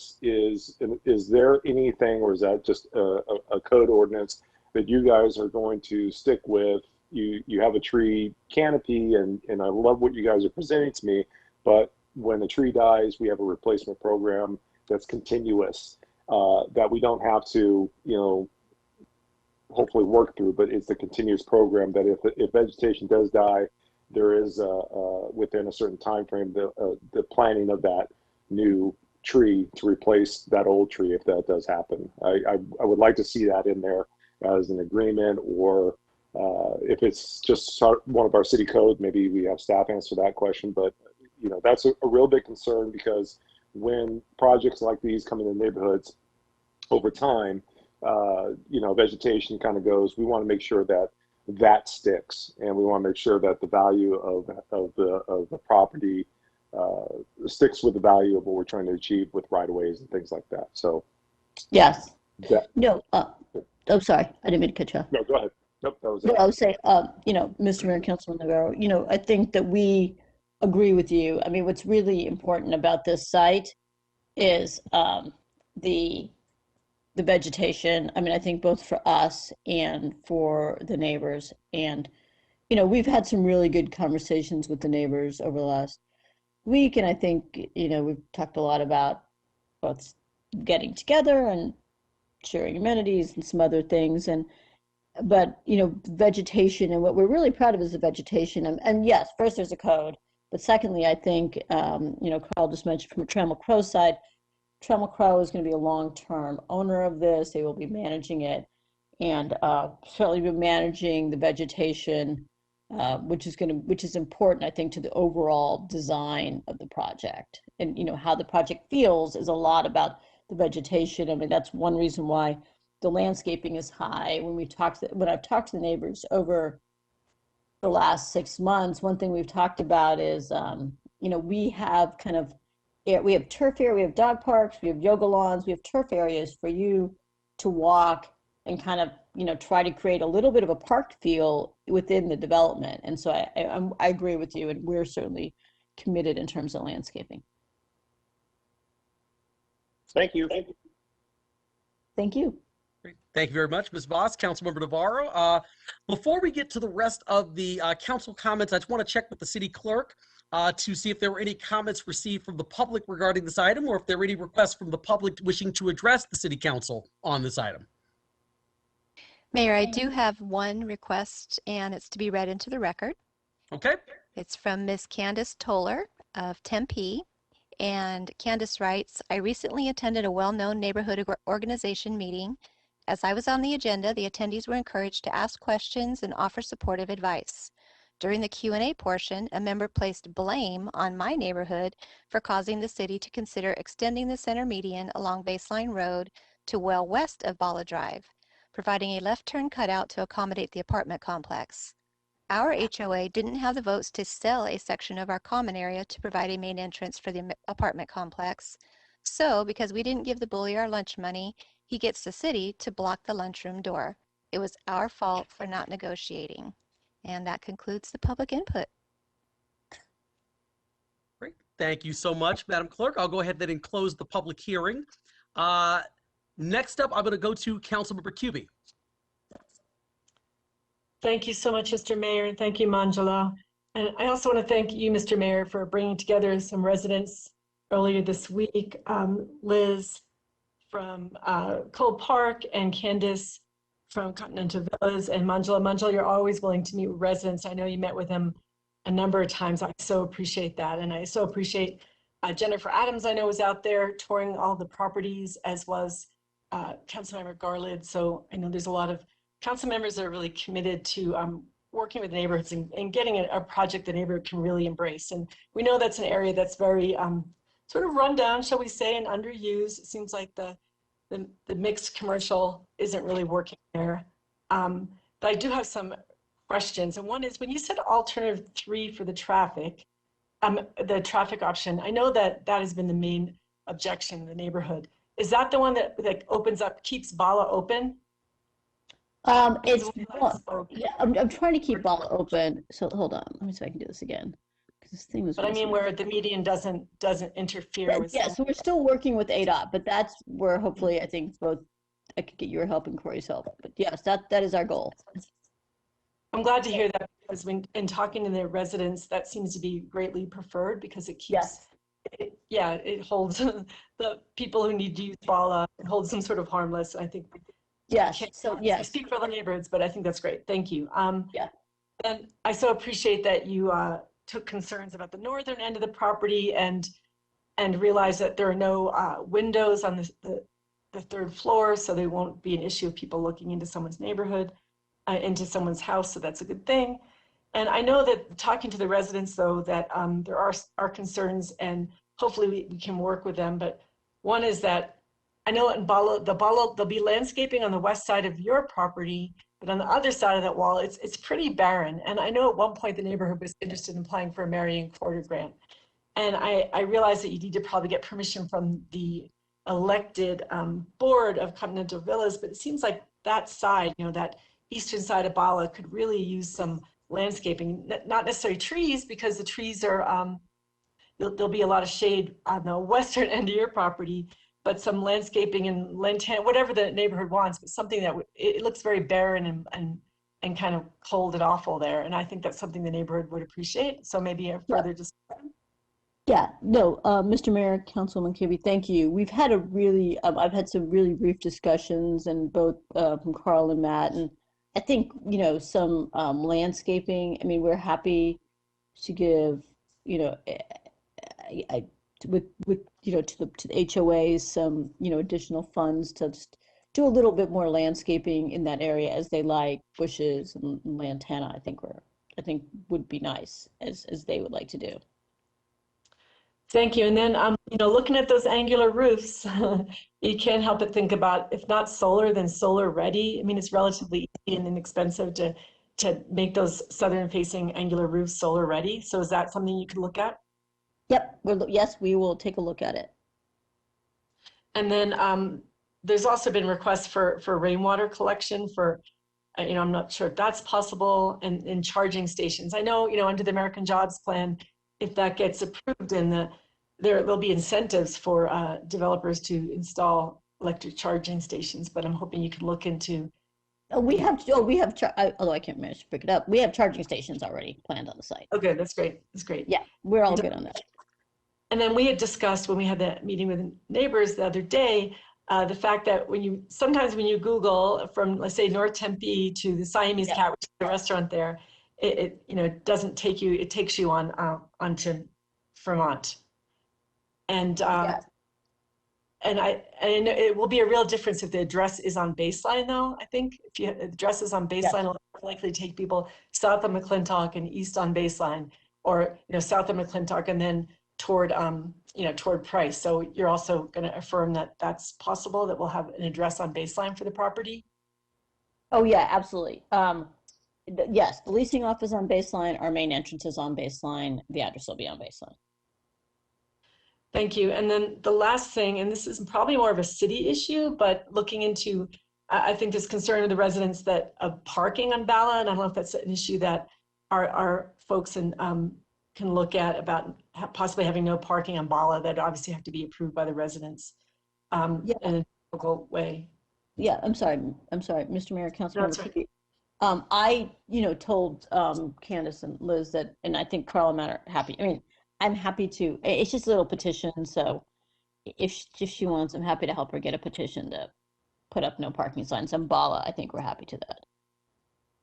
anything, or is that just a code ordinance that you guys are going to stick with. You have a tree canopy, and I love what you guys are presenting to me, but when a tree dies, we have a replacement program that's continuous, that we don't have to, hopefully work through, but it's a continuous program that if vegetation does die, there is within a certain time frame the planting of that new tree to replace that old tree if that does happen. I would like to see that in there as an agreement, or if it's just one of our city code, maybe we have staff answer that question. But that's a real big concern, because when projects like these come in the neighborhoods over time, vegetation kind of goes. We want to make sure that sticks, and we want to make sure that the value of the property sticks with the value of what we're trying to achieve with right-of-ways and things like that. So yes. No, I'm sorry, I didn't mean to cut you off. No, go ahead. Nope, that was it. No, I would say, Mr. Mayor, Councilman Navarro, I think that we agree with you. I mean, what's really important about this site is the vegetation. I mean, I think both for us and for the neighbors. And, we've had some really good conversations with the neighbors over the last week. And I think, we've talked a lot about both getting together and sharing amenities and some other things. But vegetation, and what we're really proud of is the vegetation. And yes, first there's a code, but secondly, I think, Carl just mentioned from a Trammell Crow side, Trammell Crow is going to be a long-term owner of this. They will be managing it, and certainly be managing the vegetation, which is important, I think, to the overall design of the project. And how the project feels is a lot about the vegetation. I mean, that's one reason why the landscaping is high. When I've talked to the neighbors over the last 6 months, one thing we've talked about is, we have we have turf area, we have dog parks, we have yoga lawns, we have turf areas for you to walk and try to create a little bit of a park feel within the development. And so I agree with you, and we're certainly committed in terms of landscaping. Thank you. Thank you. Great. Thank you very much, Ms. Voss. Councilmember Navarro. Before we get to the rest of the council comments, I just want to check with the city clerk to see if there were any comments received from the public regarding this item, or if there were any requests from the public wishing to address the city council on this item. Mayor, I do have one request, and it's to be read into the record. Okay. It's from Ms. Candace Toller of Tempe. And Candace writes, I recently attended a well-known neighborhood organization meeting. As I was on the agenda, the attendees were encouraged to ask questions and offer supportive advice. During the Q&A portion, a member placed blame on my neighborhood for causing the city to consider extending the center median along Baseline Road to well west of Bala Drive, providing a left turn cutout to accommodate the apartment complex. Our HOA didn't have the votes to sell a section of our common area to provide a main entrance for the apartment complex. So, because we didn't give the bully our lunch money, he gets the city to block the lunchroom door. It was our fault for not negotiating. And that concludes the public input. Great. Thank you so much, Madam Clerk. I'll go ahead then and close the public hearing. Next up, I'm going to go to Councilmember Cubie. Thank you so much, Mr. Mayor, and thank you, Manjula. And I also want to thank you, Mr. Mayor, for bringing together some residents earlier this week. Liz from Cole Park and Candace from Continental Villas, and Manjula. Manjula, you're always willing to meet with residents. I know you met with them a number of times. I so appreciate that. And I so appreciate Jennifer Adams, I know, was out there touring all the properties, as was Councilmember Garland. So I know there's a lot of council members that are really committed to working with neighborhoods and getting a project the neighborhood can really embrace. And we know that's an area that's very sort of run down, shall we say, and underused. It seems like the mixed commercial isn't really working there. But I do have some questions. And one is, when you said alternative 3 for the traffic option, I know that has been the main objection in the neighborhood. Is that the one that opens up, keeps Bala open? Yeah, I'm trying to keep Bala open. So hold on, let me see if I can do this again. This thing was. But I mean, where the median doesn't interfere with. Yeah, so we're still working with ADOT, but that's where hopefully I think both could get your help and Corey's help. But yes, that is our goal. I'm glad to hear that, because when in talking to the residents, that seems to be greatly preferred, because it keeps, it holds the people who need to use BALA, it holds them sort of harmless. I think. Yes. I speak for all the neighborhoods, but I think that's great. Thank you. Yeah. And I so appreciate that you took concerns about the northern end of the property and realized that there are no windows on the third floor, so there won't be an issue of people looking into someone's neighborhood, into someone's house. So that's a good thing. And I know that talking to the residents, though, that there are concerns, and hopefully we can work with them. But one is that I know in Bala, there'll be landscaping on the west side of your property, but on the other side of that wall, it's pretty barren. And I know at one point the neighborhood was interested in applying for a Marion Quarter grant. And I realize that you need to probably get permission from the elected board of Continental Villas, but it seems like that side, that eastern side of Bala could really use some landscaping, not necessarily trees, because the trees are, there'll be a lot of shade on the western end of your property, but some landscaping and lantana, whatever the neighborhood wants, but something that it looks very barren and kind of cold and awful there. And I think that's something the neighborhood would appreciate. So maybe a further discussion. Yeah, no, Mr. Mayor, Councilman Kibbe, thank you. We've had I've had some really brief discussions, and both from Carl and Matt, and I think, some landscaping. I mean, we're happy to give, with to the HOAs some, additional funds to just do a little bit more landscaping in that area, as they like bushes and lantana. I think would be nice, as they would like to do. Thank you. And then, looking at those angular roofs, you can't help but think about, if not solar, then solar ready. I mean, it's relatively easy and inexpensive to make those southern facing angular roofs solar ready. So is that something you could look at? Yep. Yes, we will take a look at it. And then there's also been requests for rainwater collection for, I'm not sure if that's possible, and charging stations. I know, under the American Jobs Plan, if that gets approved, and there'll be incentives for developers to install electric charging stations, but I'm hoping you can look into. Although I can't manage to pick it up, we have charging stations already planned on the site. Okay, that's great. That's great. Yeah, we're all good on that. And then we had discussed, when we had that meeting with neighbors the other day, the fact that sometimes when you Google from, let's say, North Tempe to the Siamese Cat, which is the restaurant there, it doesn't take you, it takes you onto Vermont. And and know it will be a real difference if the address is on Baseline, though. I think if the address is on Baseline, it'll likely take people south of McClintock and east on Baseline, or south of McClintock and then toward toward Price. So you're also going to affirm that that's possible, that we'll have an address on Baseline for the property? Oh yeah, absolutely. Yes, the leasing office on Baseline, our main entrance is on Baseline, the address will be on Baseline. Thank you. And then the last thing, and this is probably more of a city issue, but looking into, I think there's concern of the residents that of parking on Bala, and I don't know if that's an issue that our folks can look at, about possibly having no parking on Bala. That obviously have to be approved by the residents in a local way. Yeah, I'm sorry, Mr. Mayor, Councilmember Kibbe. I, told Candace and Liz that, and I think Carl and Matt are happy. I mean, I'm happy to, it's just a little petition, so if she wants, I'm happy to help her get a petition to put up no parking signs on Bala. I think we're happy to that.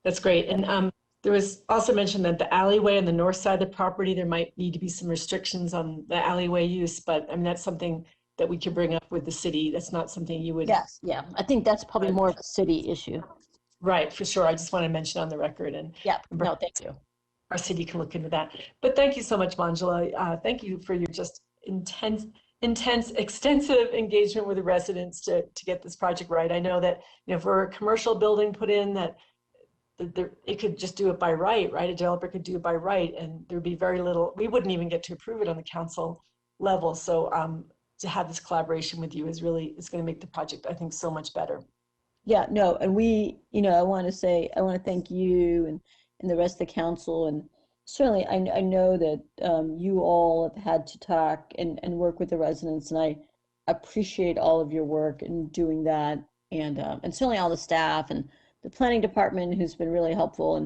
That's great. And there was also mentioned that the alleyway on the north side of the property, there might need to be some restrictions on the alleyway use, but I mean, that's something that we could bring up with the city. That's not something you would. Yes, yeah, I think that's probably more of a city issue. Right, for sure. I just want to mention on the record, and no, thank you. Our city can look into that. But thank you so much, Manjula. Thank you for your just intense, extensive engagement with the residents to get this project right. I know that if we're a commercial building put in, that it could just do it by right, right? A developer could do it by right, and there'd be very little. We wouldn't even get to approve it on the council level. So to have this collaboration with you is going to make the project, I think, so much better. Yeah, no, and we, I want to thank you and the rest of the council, and certainly I know that you all have had to talk and work with the residents, and I appreciate all of your work in doing that. and certainly all the staff and the planning department who's been really helpful,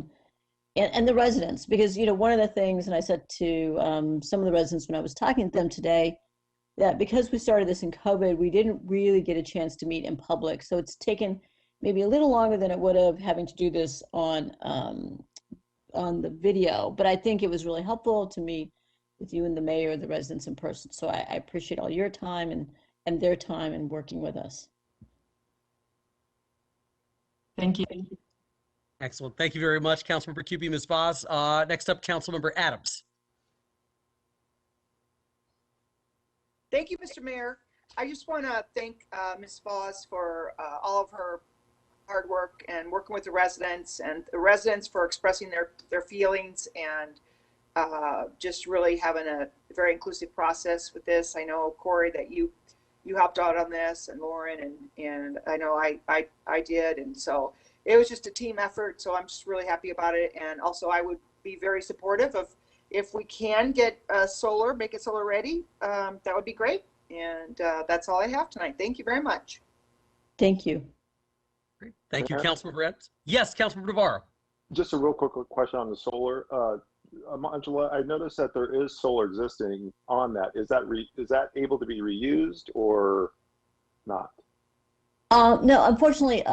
and the residents, because, you know, one of the things, and I said to some of the residents when I was talking to them today, that because we started this in COVID, we didn't really get a chance to meet in public. So it's taken maybe a little longer than it would have having to do this on the video. But I think it was really helpful to meet with you and the mayor, the residents in person. So I appreciate all your time and their time in working with us. Thank you. Excellent. Thank you very much, Councilmember Cubie, Ms. Voss. Next up, Councilmember Adams. Thank you, Mr. Mayor. I just want to thank Ms. Voss for all of her hard work and working with the residents, and the residents for expressing their feelings, and just really having a very inclusive process with this. I know, Corey, that you helped out on this, and Lauren, and I know I did, and so it was just a team effort. So I'm just really happy about it. And also I would be very supportive of, if we can get solar, make it solar ready, that would be great. And that's all I have tonight. Thank you very much. Thank you. Great. Thank you, Councilmember Adams. Yes, Councilmember Navarro. Just a real quick question on the solar. Angela, I noticed that there is solar existing on that. Is that able to be reused or not? No, unfortunately,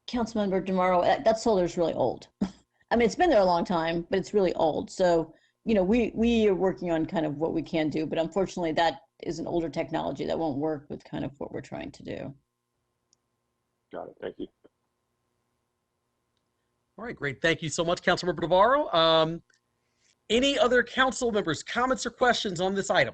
Councilmember DeMauro, that solar is really old. I mean, it's been there a long time, but it's really old. So, you know, we are working on kind of what we can do, but unfortunately that is an older technology that won't work with kind of what we're trying to do. Got it. Thank you. All right, great. Thank you so much, Councilmember Navarro. Any other council members, comments or questions on this item?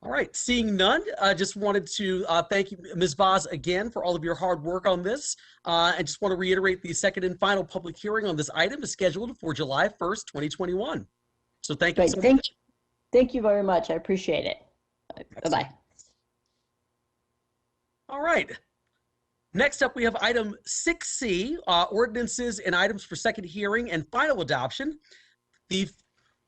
All right, seeing none, I just wanted to thank you, Ms. Voss, again for all of your hard work on this. I just want to reiterate the second and final public hearing on this item is scheduled for July 1st, 2021. So thank you so much. Thank you very much. I appreciate it. Bye-bye. All right. Next up, we have item 6C, ordinances and items for second hearing and final adoption.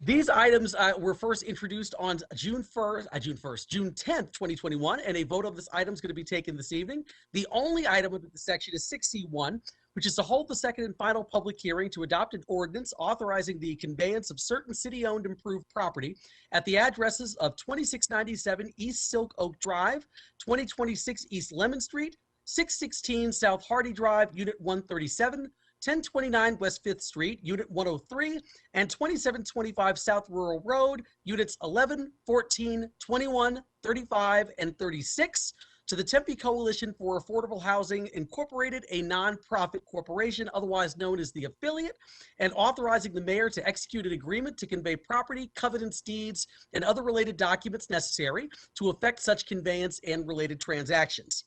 These items were first introduced on June 10th, 2021, and a vote of this item is going to be taken this evening. The only item of the section is 6C1, which is to hold the second and final public hearing to adopt an ordinance authorizing the conveyance of certain city-owned improved property at the addresses of 2697 East Silk Oak Drive, 2026 East Lemon Street, 616 South Hardy Drive, Unit 137, 1029 West 5th Street, Unit 103, and 2725 South Rural Road, Units 11, 14, 21, 35, and 36, to the Tempe Coalition for Affordable Housing Incorporated, a nonprofit corporation otherwise known as the affiliate, and authorizing the mayor to execute an agreement to convey property, covenants, deeds, and other related documents necessary to effect such conveyance and related transactions.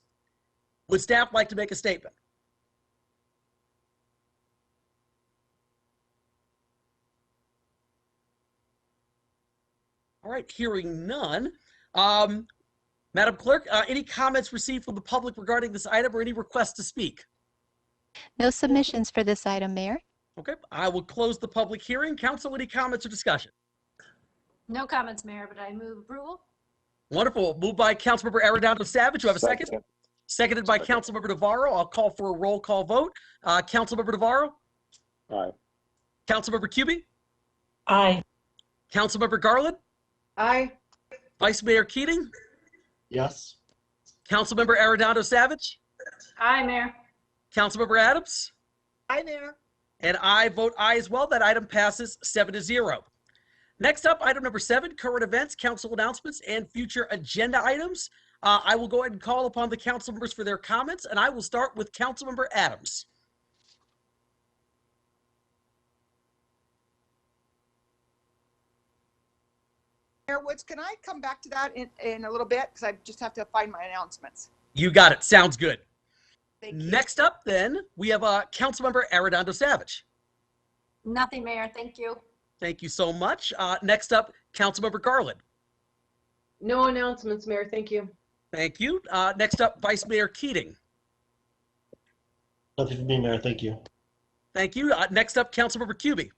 Would staff like to make a statement? All right, hearing none. Madam Clerk, any comments received from the public regarding this item or any requests to speak? No submissions for this item, Mayor. Okay, I will close the public hearing. Council, any comments or discussion? No comments, Mayor, but I move approval. Wonderful. Moved by Councilmember Arredondo Savage. Do I have a second? Seconded by Councilmember Navarro. I'll call for a roll call vote. Councilmember Navarro? Aye. Councilmember Cubie? Aye. Councilmember Garland? Aye. Vice Mayor Keating? Yes. Councilmember Arredondo Savage? Aye, Mayor. Councilmember Adams? Hi, Mayor. And I vote aye as well. That item passes 7-0. Next up, item number 7, current events, council announcements, and future agenda items. I will go ahead and call upon the council members for their comments, and I will start with Councilmember Adams. Mayor Woods, can I come back to that in a little bit? Because I just have to find my announcements. You got it. Sounds good. Thank you. Next up, then, we have Councilmember Arredondo Savage. Nothing, Mayor. Thank you. Thank you so much. Next up, Councilmember Garland. No announcements, Mayor. Thank you. Thank you. Next up, Vice Mayor Keating. Nothing for me, Mayor. Thank you. Thank you. Next up, Councilmember Cubie.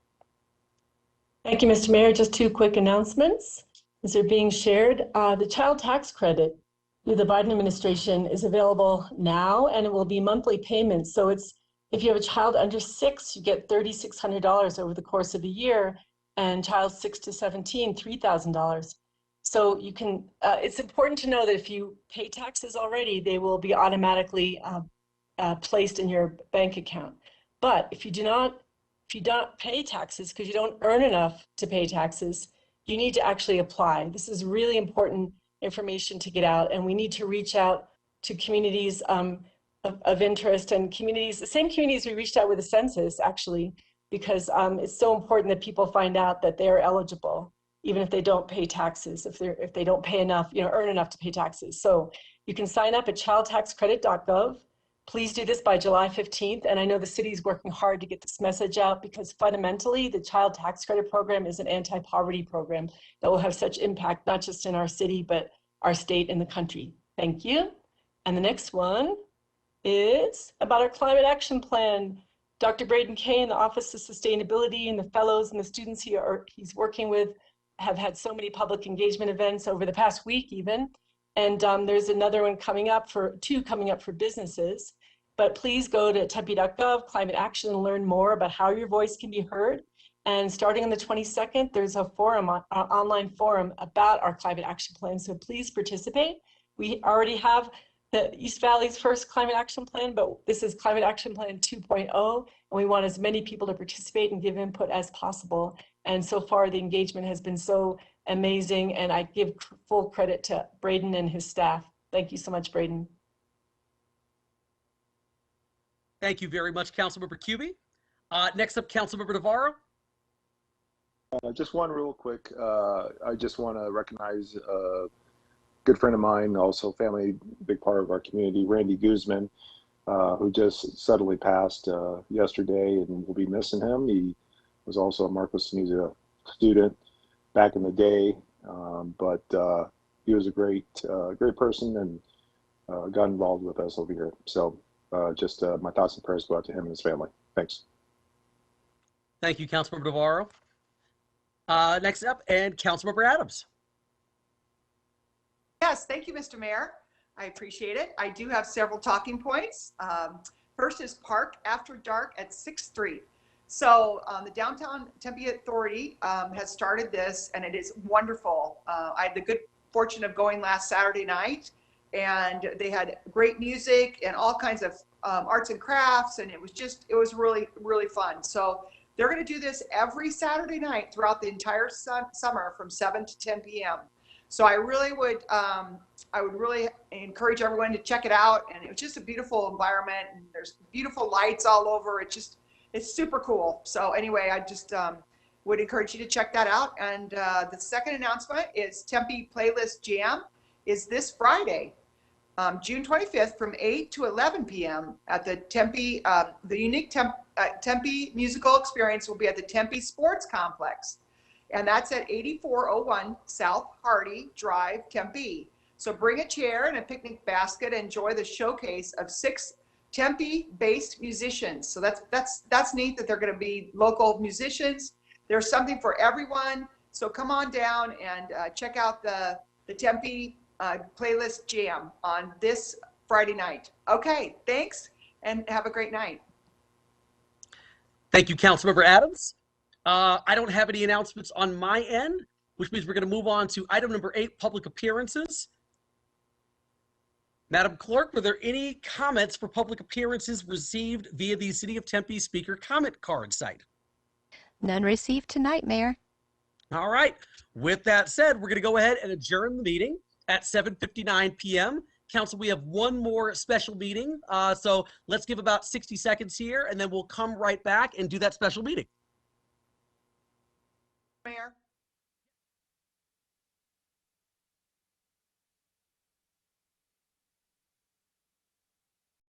Thank you, Mr. Mayor. Just two quick announcements. as they're being shared. The child tax credit through the Biden administration is available now, and it will be monthly payments. So it's, if you have a child under 6, you get $3,600 over the course of a year, and child 6 to 17, $3,000. So you can, it's important to know that if you pay taxes already, they will be automatically placed in your bank account. But if you don't pay taxes because you don't earn enough to pay taxes, you need to actually apply. This is really important information to get out, and we need to reach out to communities of interest and communities, the same communities we reached out with the census, actually, because it's so important that people find out that they're eligible, even if they don't pay taxes, if they don't pay enough, earn enough to pay taxes. So you can sign up at childtaxcredit.gov. Please do this by July 15th. And I know the city is working hard to get this message out, because fundamentally the child tax credit program is an anti-poverty program that will have such impact, not just in our city, but our state and the country. Thank you. And the next one is about our climate action plan. Dr. Braden Kay in the Office of Sustainability and the fellows and the students he's working with have had so many public engagement events over the past week even. And there's another one coming up two coming up for businesses. But please go to tempe.gov, climate action, and learn more about how your voice can be heard. And starting on the 22nd, there's a forum, online forum about our climate action plan. So please participate. We already have the East Valley's first climate action plan, but this is climate action plan 2.0. And we want as many people to participate and give input as possible. And so far the engagement has been so amazing, and I give full credit to Braden and his staff. Thank you so much, Braden. Thank you very much, Councilmember Cubie. Next up, Councilmember Navarro. Just one real quick. I just want to recognize a good friend of mine, also family, big part of our community, Randy Guzman, who just suddenly passed yesterday, and we'll be missing him. He was also a Marcos Music student back in the day, but he was a great person, and got involved with us over here. So just my thoughts and prayers go out to him and his family. Thanks. Thank you, Councilmember Navarro. Next up, and Councilmember Adams. Yes, thank you, Mr. Mayor. I appreciate it. I do have several talking points. First is Park After Dark at 6th Street. So the Downtown Tempe Authority has started this, and it is wonderful. I had the good fortune of going last Saturday night, and they had great music and all kinds of arts and crafts, and it was really, really fun. So they're going to do this every Saturday night throughout the entire summer from 7 to 10 p.m. So I really would really encourage everyone to check it out. And it was just a beautiful environment, and there's beautiful lights all over. It's super cool. So anyway, I just would encourage you to check that out. And the second announcement is Tempe Playlist Jam is this Friday, June 25th from 8 to 11 p.m. at the Tempe, the unique Tempe musical experience will be at the Tempe Sports Complex. And that's at 8401 South Hardy Drive, Tempe. So bring a chair and a picnic basket and enjoy the showcase of 6 Tempe-based musicians. So that's neat that they're going to be local musicians. There's something for everyone. So come on down and check out the Tempe Playlist Jam on this Friday night. Okay, thanks, and have a great night. Thank you, Councilmember Adams. I don't have any announcements on my end, which means we're going to move on to item number 8, public appearances. Madam Clerk, were there any comments for public appearances received via the City of Tempe speaker comment card site? None received tonight, Mayor. All right. With that said, we're going to go ahead and adjourn the meeting at 7:59 p.m. Council, we have one more special meeting. So let's give about 60 seconds here, and then we'll come right back and do that special meeting. Mayor.